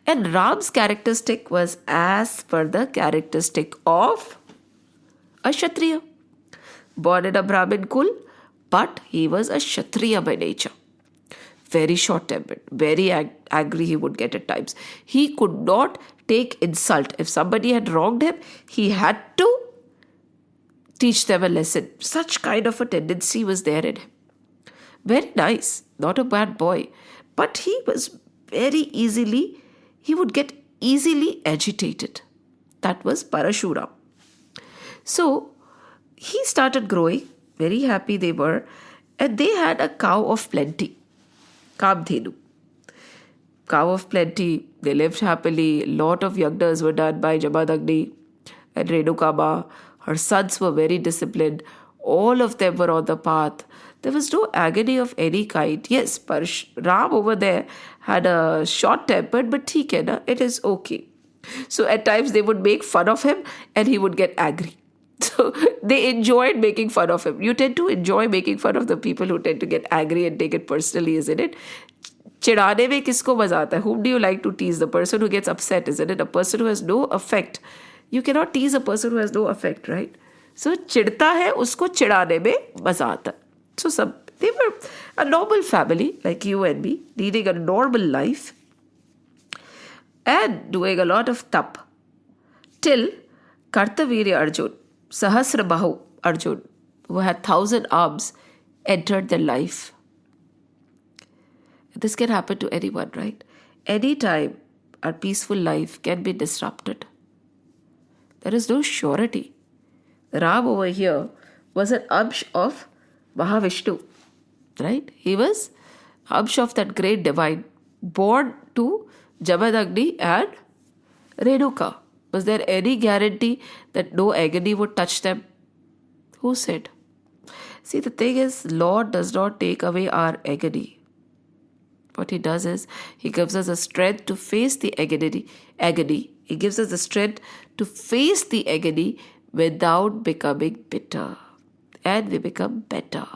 And Ram's characteristic was as per the characteristic of a Kshatriya. Born in a Brahmin kul, but he was a Kshatriya by nature. Very short-tempered, very angry he would get at times. He could not take insult. If somebody had wronged him, he had to teach them a lesson. Such kind of a tendency was there in him. Very nice, not a bad boy. But he would get easily agitated. That was Parashuram. So, he started growing, very happy they were, and they had a cow of plenty, Kamdhenu. Cow of plenty, they lived happily. A lot of yagnas were done by Jamadagni and Renukama. Her sons were very disciplined. All of them were on the path. There was no agony of any kind. Yes, Ram over there had a short temper, but it is okay. So at times they would make fun of him and he would get angry. So they enjoyed making fun of him. You tend to enjoy making fun of the people who tend to get angry and take it personally, isn't it? Chidane mein kisko maza aata hai? Whom do you like to tease? The person who gets upset, isn't it? A person who has no affect. You cannot tease a person who has no affect, right? So चिढ़ता है, उसको चिढ़ाने में मजा आता है. So they were a normal family like you and me, leading a normal life and doing a lot of tap till Kartavirya Arjun, Sahasrabahu Arjun, who had 1,000 arms, entered their life. This can happen to anyone, right? Anytime our peaceful life can be disrupted. There is no surety. Ram over here was an Amsh of Mahavishnu, right? He was Amsh of that great divine, born to Jamadagni and Renuka. Was there any guarantee that no agony would touch them? Who said? See, the thing is, Lord does not take away our agony. What He does is, He gives us the strength to face the agony. He gives us the strength to face the agony without becoming bitter. And we become better.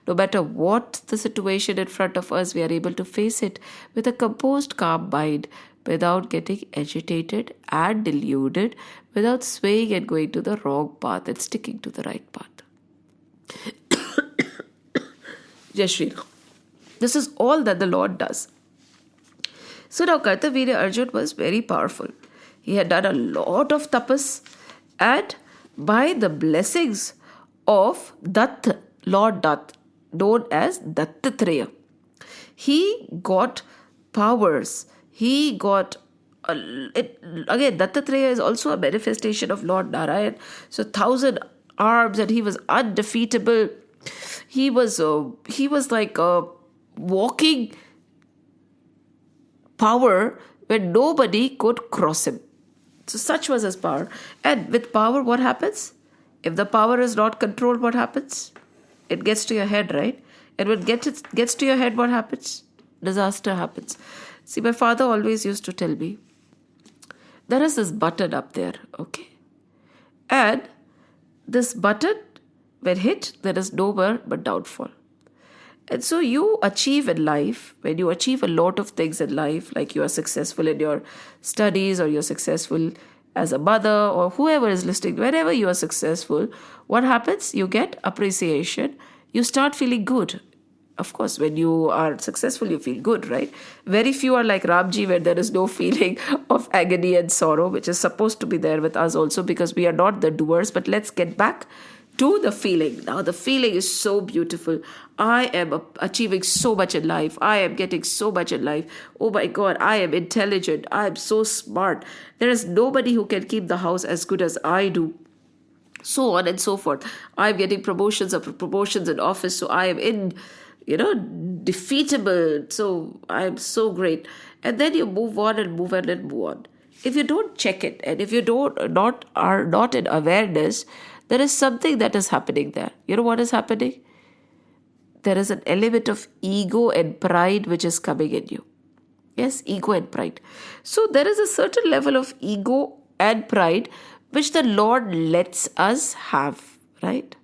No matter what the situation in front of us, we are able to face it with a composed, calm mind, without getting agitated and deluded, without swaying and going to the wrong path and sticking to the right path. Jai Shri Ram. This is all that the Lord does. So now Kartavirya Arjun was very powerful. He had done a lot of tapas, and by the blessings of Datt, Lord Datt, known as Dattatreya, he got powers. He got again, Dattatreya is also a manifestation of Lord Narayan. So 1,000 arms, and he was undefeatable. He was like a walking power when nobody could cross him. So such was his power. And with power, what happens? If the power is not controlled, what happens? It gets to your head, right? And when it gets to your head, what happens? Disaster happens. See, my father always used to tell me, there is this button up there, okay? And this button, when hit, there is no more but downfall. And so you achieve in life, when you achieve a lot of things in life, like you are successful in your studies, or you're successful as a mother, or whoever is listening, wherever you are successful, what happens? You get appreciation. You start feeling good. Of course, when you are successful, you feel good, right? Very few are like Ramji, where there is no feeling of agony and sorrow, which is supposed to be there with us also, because we are not the doers. But let's get back to the feeling. Now, the feeling is so beautiful. I am achieving so much in life. I am getting so much in life. Oh my God, I am intelligent. I am so smart. There is nobody who can keep the house as good as I do. So on and so forth. I am getting promotions in office. So I am defeatable. So I am so great. And then you move on and move on and move on. If you don't check it, and if you are not in awareness, there is something that is happening there. You know what is happening? There is an element of ego and pride which is coming in you. Yes, ego and pride. So there is a certain level of ego and pride which the Lord lets us have, right?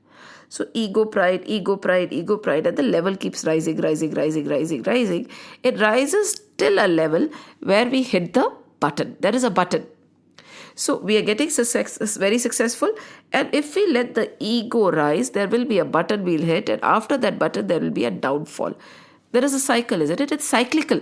So ego, pride, and the level keeps rising. It rises till a level where we hit the button. There is a button. So we are getting very successful, and if we let the ego rise, there will be a button we'll hit, and after that button there will be a downfall. There is a cycle, isn't it? It's cyclical.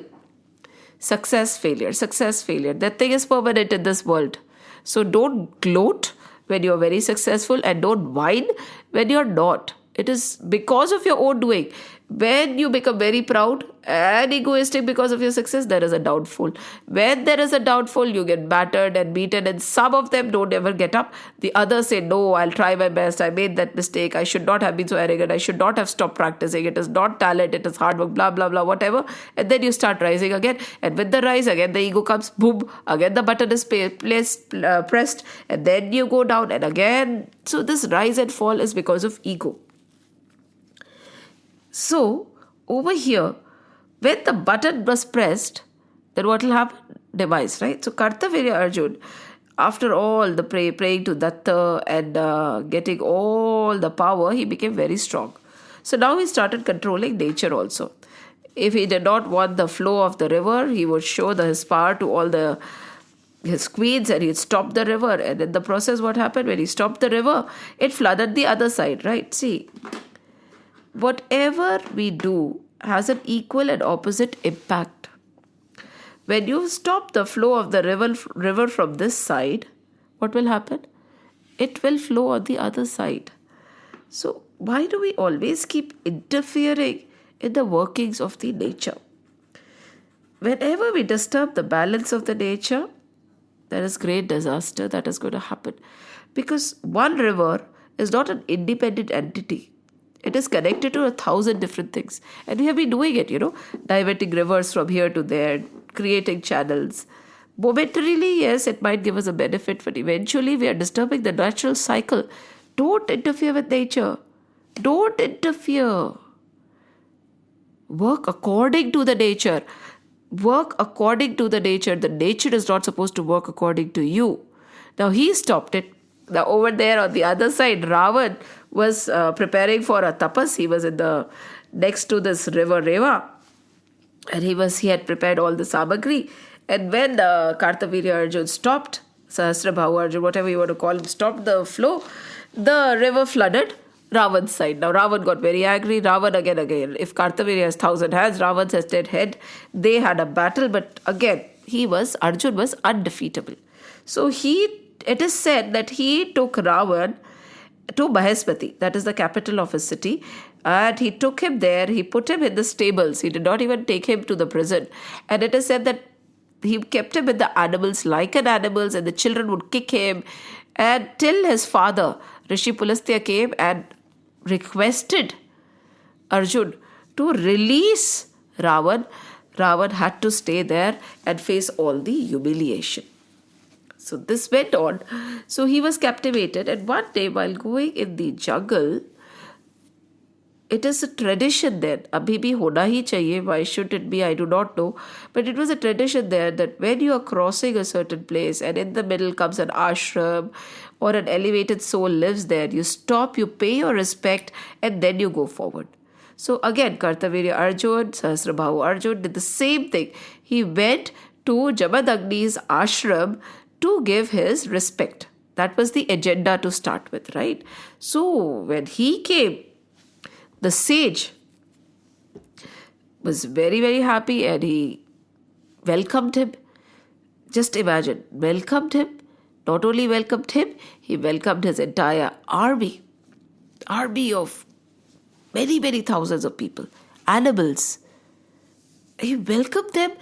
Success, failure. That thing is permanent in this world. So don't gloat when you're very successful, and don't whine when you're not. It is because of your own doing. When you become very proud and egoistic because of your success, there is a downfall. When there is a downfall, you get battered and beaten, and some of them don't ever get up. The others say, no, I'll try my best. I made that mistake. I should not have been so arrogant. I should not have stopped practicing. It is not talent. It is hard work, blah, blah, blah, whatever. And then you start rising again. And with the rise, again, the ego comes, boom, again the button is pressed, and then you go down, and again. So this rise and fall is because of ego. So, over here, when the button was pressed, then what will happen? Demise, right? So, Kartavirya Arjun, after all the praying to Datta and getting all the power, he became very strong. So, now he started controlling nature also. If he did not want the flow of the river, he would show his power to all the his queens and he'd stop the river. And in the process, what happened? When he stopped the river, it flooded the other side, right? See, whatever we do has an equal and opposite impact. When you stop the flow of the river from this side, what will happen? It will flow on the other side. So why do we always keep interfering in the workings of the nature? Whenever we disturb the balance of the nature, there is great disaster that is going to happen. Because one river is not an independent entity. It is connected to 1,000 different things. And we have been doing it, diverting rivers from here to there, creating channels. Momentarily, yes, it might give us a benefit, but eventually we are disturbing the natural cycle. Don't interfere with nature. Don't interfere. Work according to the nature. Work according to the nature. The nature is not supposed to work according to you. Now he stopped it. Now over there on the other side, Ravan was preparing for a tapas. He was next to this river Reva, and he had prepared all the samagri. And when Kartavirya Arjun stopped, Sahasrabhahu Arjun, whatever you want to call him, stopped the flow, the river flooded Ravan's side. Now Ravan got very angry. Ravan again. If Kartavirya has 1,000 hands, Ravan has 10 head. They had a battle, but again, Arjun was undefeatable. So it is said that he took Ravan to Mahaspati, that is the capital of his city, and he took him there. He put him in the stables. He did not even take him to the prison. And it is said that he kept him with the animals, like animals, and the children would kick him. And till his father, Rishi Pulastya, came and requested Arjun to release Ravan. Ravan had to stay there and face all the humiliation. So this went on. So he was captivated, and one day while going in the jungle, it is a tradition there. Abhi bhi hona hi chahiye. Why should it be? I do not know. But it was a tradition there that when you are crossing a certain place and in the middle comes an ashram or an elevated soul lives there, you stop, you pay your respect, and then you go forward. So again, Kartavirya Arjun, Sahasrabhahu Arjun did the same thing. He went to Jamadagni's ashram to give his respect. That was the agenda to start with, right? So when he came, the sage was very, very happy and he welcomed him. Just imagine, welcomed him. Not only welcomed him, he welcomed his entire army of many, many thousands of people, animals. He welcomed them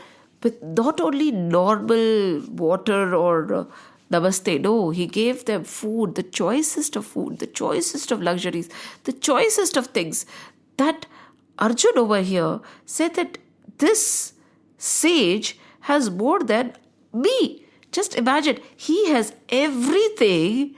with not only normal water or namaste. No, he gave them food, the choicest of food, the choicest of luxuries, the choicest of things. That Arjun over here said that this sage has more than me. Just imagine, he has everything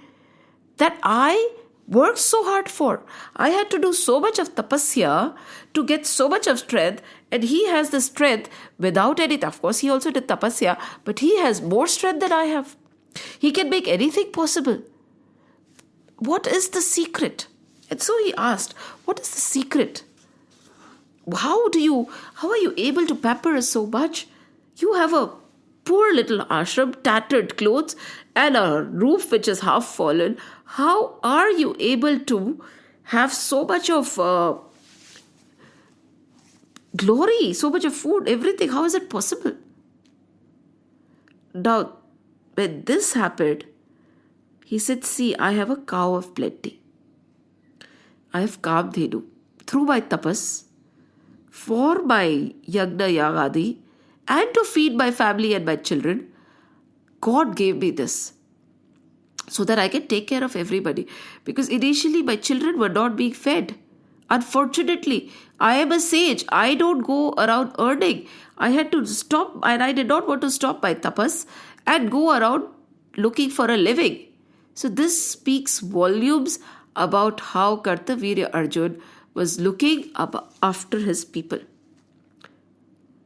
that I worked so hard for. I had to do so much of tapasya to get so much of strength, and he has the strength without any. Of course, he also did tapasya, but he has more strength than I have. He can make anything possible. What is the secret? And so he asked, what is the secret? How are you able to pamper us so much? You have a poor little ashram, tattered clothes, and a roof which is half fallen. How are you able to have so much of glory, so much of food, everything? How is it possible? Now, when this happened, he said, see, I have a cow of plenty. I have Kamdhenu. Through my tapas, for my yagna yagadi, and to feed my family and my children, God gave me this so that I can take care of everybody. Because initially my children were not being fed. Unfortunately, I am a sage. I don't go around earning. I had to stop, and I did not want to stop my tapas and go around looking for a living. So this speaks volumes about how Kartavirya Arjun was looking after his people.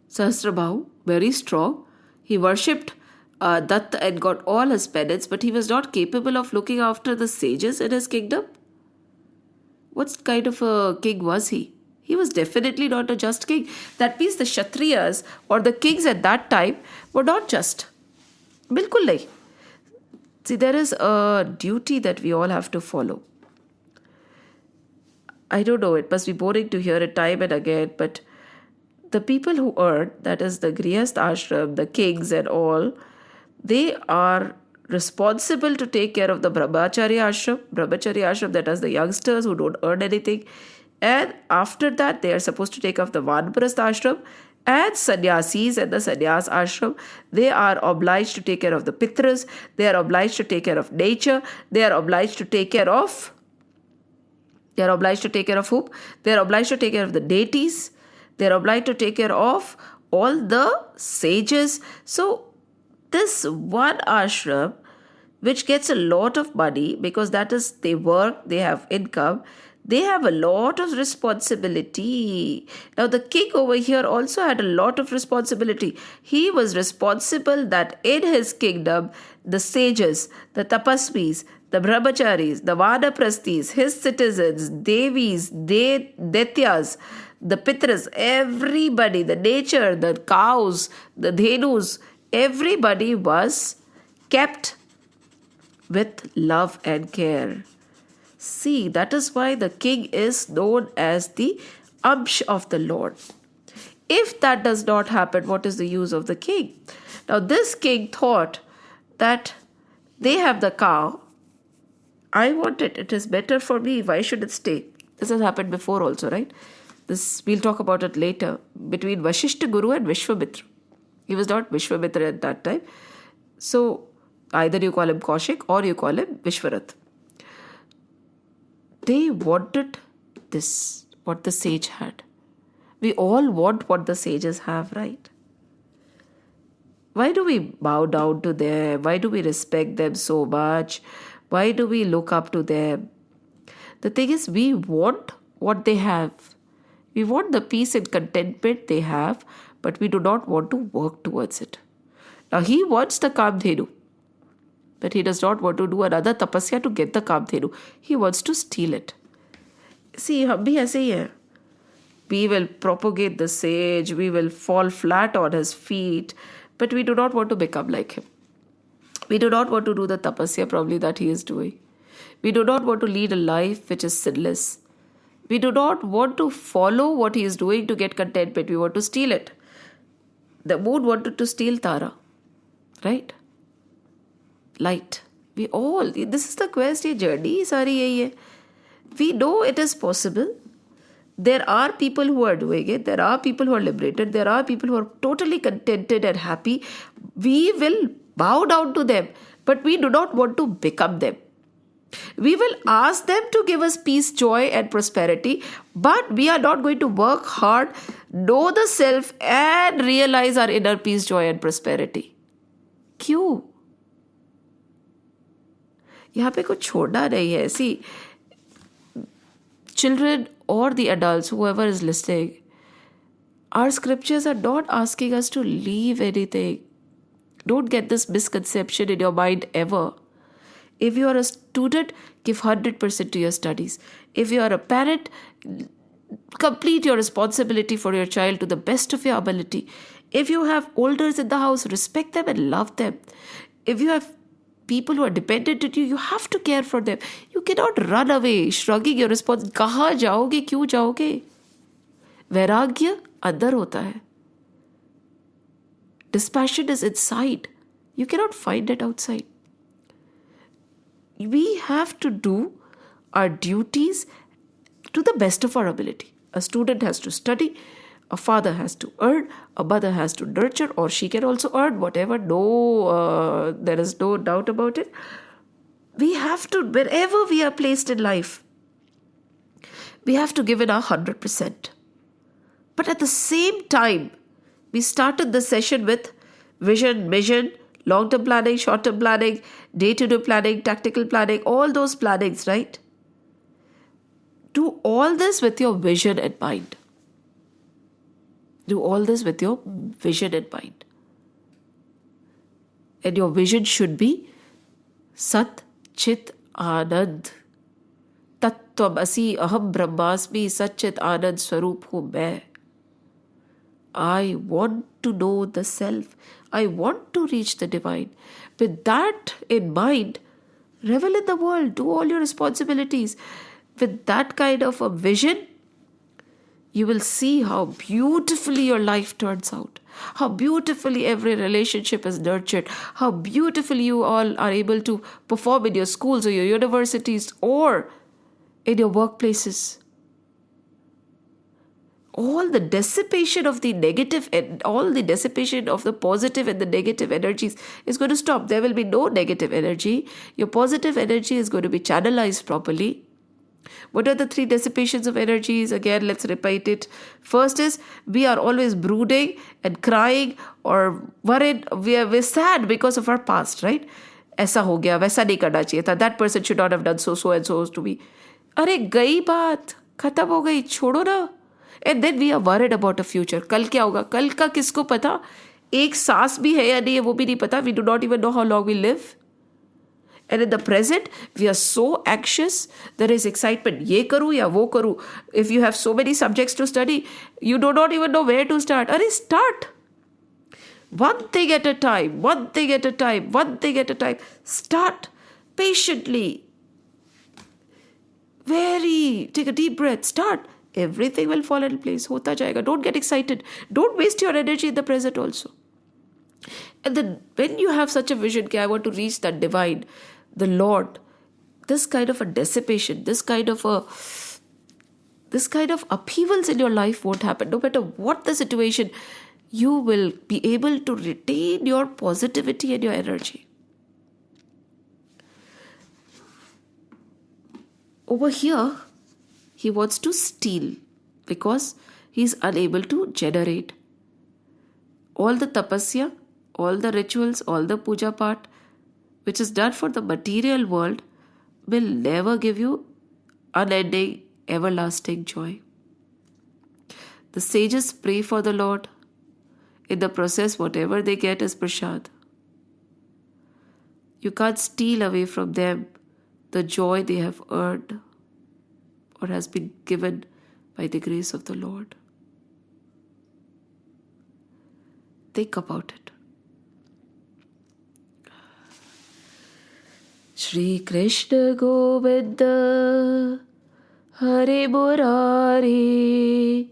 Sahasrabhahu, very strong. He worshipped Datta and got all his penance, but he was not capable of looking after the sages in his kingdom. What kind of a king was he? He was definitely not a just king. That means the Kshatriyas or the kings at that time were not just. बिल्कुल नहीं. See, there is a duty that we all have to follow. I don't know, it must be boring to hear it time and again, but the people who earn, that is the Grihast ashram, the kings and all, they are responsible to take care of the brahmacharya ashram, that is the youngsters who don't earn anything. And after that, they are supposed to take off the Vanprastha ashram, and sannyasis and the sannyas ashram. They are obliged to take care of the pitras, they are obliged to take care of nature, they are obliged to take care of whom? They are obliged to take care of the deities. They are obliged to take care of all the sages. So this one ashram, which gets a lot of money, because that is, they work, they have income, they have a lot of responsibility. Now the king over here also had a lot of responsibility. He was responsible that in his kingdom, the sages, the tapasvis, the brahmacharis, the vanaprasthis, his citizens, devis, daityas, the pitras, everybody, the nature, the cows, the dhenus, everybody was kept with love and care. See, that is why the king is known as the Amsh of the Lord. If that does not happen, what is the use of the king? Now this king thought that they have the cow, I want it, it is better for me, why should it stay? This has happened before also, right? This, we'll talk about it later, between Vashishta Guru and Vishwamitra. He was not Vishwamitra at that time. So either you call him Kaushik or you call him Vishwarath. They wanted this, what the sage had. We all want what the sages have, right? Why do we bow down to them? Why do we respect them so much? Why do we look up to them? The thing is, we want what they have. We want the peace and contentment they have, but we do not want to work towards it. Now he wants the Kamdhenu, but he does not want to do another tapasya to get the Kamdhenu. He wants to steal it. See, हम भी ऐसे ही हैं. We will propagate the sage, we will fall flat on his feet, but we do not want to become like him. We do not want to do the tapasya probably that he is doing. We do not want to lead a life which is sinless. We do not want to follow what he is doing to get contentment. We want to steal it. The moon wanted to steal Tara, right? Light. We all, this is the quest, ye journey, sari yahi hai. We know it is possible. There are people who are doing it. There are people who are liberated. There are people who are totally contented and happy. We will bow down to them, but we do not want to become them. We will ask them to give us peace, joy and prosperity, but we are not going to work hard, know the self and realize our inner peace, joy and prosperity. क्यों? यहाँ पे कुछ छोड़ना नहीं है. See, children or the adults, whoever is listening, our scriptures are not asking us to leave anything. Don't get this misconception in your mind ever. If you are a student, give 100% to your studies. If you are a parent, complete your responsibility for your child to the best of your ability. If you have elders in the house, respect them and love them. If you have people who are dependent on you, you have to care for them. You cannot run away, shrugging your response. कहाँ जाओगे, क्यों जाओगे? वैराग्य अंदर होता है. Dispassion is inside. You cannot find it outside. We have to do our duties to the best of our ability. A student has to study, a father has to earn, a mother has to nurture, or she can also earn whatever. No, there is no doubt about it. We have to, wherever we are placed in life, we have to give it our 100%. But at the same time, we started the session with vision, mission, long-term planning, short-term planning, day-to-day planning, tactical planning, all those plannings, right? Do all this with your vision in mind. Do all this with your vision in mind. And your vision should be Sat Chit Anand. Tattvam Asi Aham Brahmasmi Sat Chit Anand Swarup Hu Main. I want to know the self. I want to reach the divine. With that in mind, revel in the world, do all your responsibilities. With that kind of a vision, you will see how beautifully your life turns out, how beautifully every relationship is nurtured, how beautifully you all are able to perform in your schools or your universities or in your workplaces. All the dissipation of the negative and all the dissipation of the positive and the negative energies is going to stop. There will be no negative energy. Your positive energy is going to be channelized properly. What are the three dissipations of energies? Again, let's repeat it. First is we are always brooding and crying or worried. We're sad because of our past, right? ऐसा हो गया, वैसा नहीं करना चाहिए था. That person should not have done so and so to me. अरे गई बात, खत्म हो गई, छोड़ो ना. And then we are worried about a future. कल क्या होगा? कल का किसको पता? एक सांस भी है या नहीं है वो भी नहीं पता. We do not even know how long we live. And in the present, we are so anxious. There is excitement. ये करूँ या वो करूँ. If you have so many subjects to study, you do not even know where to start. अरे start. One thing at a time. One thing at a time. One thing at a time. Start patiently. Take a deep breath. Start. Everything will fall in place. होता जाएगा. Don't get excited. Don't waste your energy in the present also. And then when you have such a vision, okay, I want to reach that divine, the Lord, this kind of a dissipation, this kind of upheavals in your life won't happen. No matter what the situation, you will be able to retain your positivity and your energy. Over here, he wants to steal because he's unable to generate. All the tapasya, all the rituals, all the puja part, which is done for the material world, will never give you unending, everlasting joy. The sages pray for the Lord. In the process, whatever they get is prasad. You can't steal away from them the joy they have earned or has been given by the grace of the Lord. Think about it. Shri Krishna Govinda Hare Murari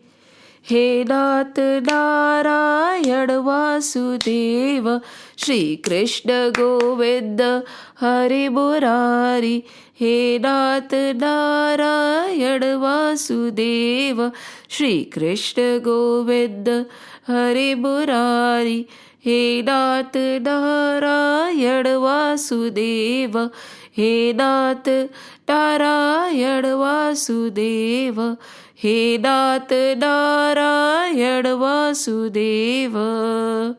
He Nath Narayan Vasudeva Shri Krishna Govinda Hare Murari He Nath Narayan Vasudeva Shri Krishna Govinda Hare Murari He Nath Narayan Vasudeva He Nath Narayan Vasudeva He Nath Narayan Vasudeva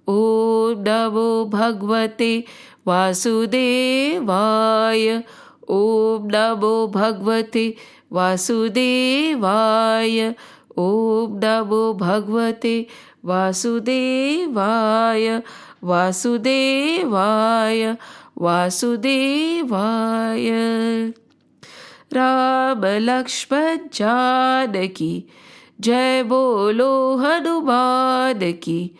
Om Namo Bhagwate Vasudevaya Om Namo Bhagwate Vasudevaya Om Namo Bhagwate Vasudevaya Vasudevaya Vasudevaya Ram Lakshman Janaki Jai Bolo Hanuman Ki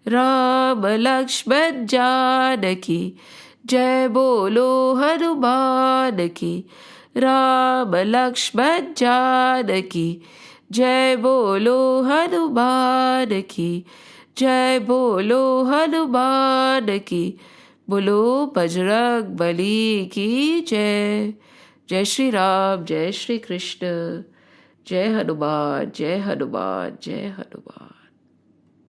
Ram Lakshman Janaki Jai Bolo Hanuman Ki Ram Lakshman Janaki Jai Bolo Hanuman Ki Jai Bolo Hanuman Ki Bolo Bajrang Bali Ki Jai Jai Shri Ram, Jai Shri Krishna, Jai Hanuman, Jai Hanuman, Jai Hanuman.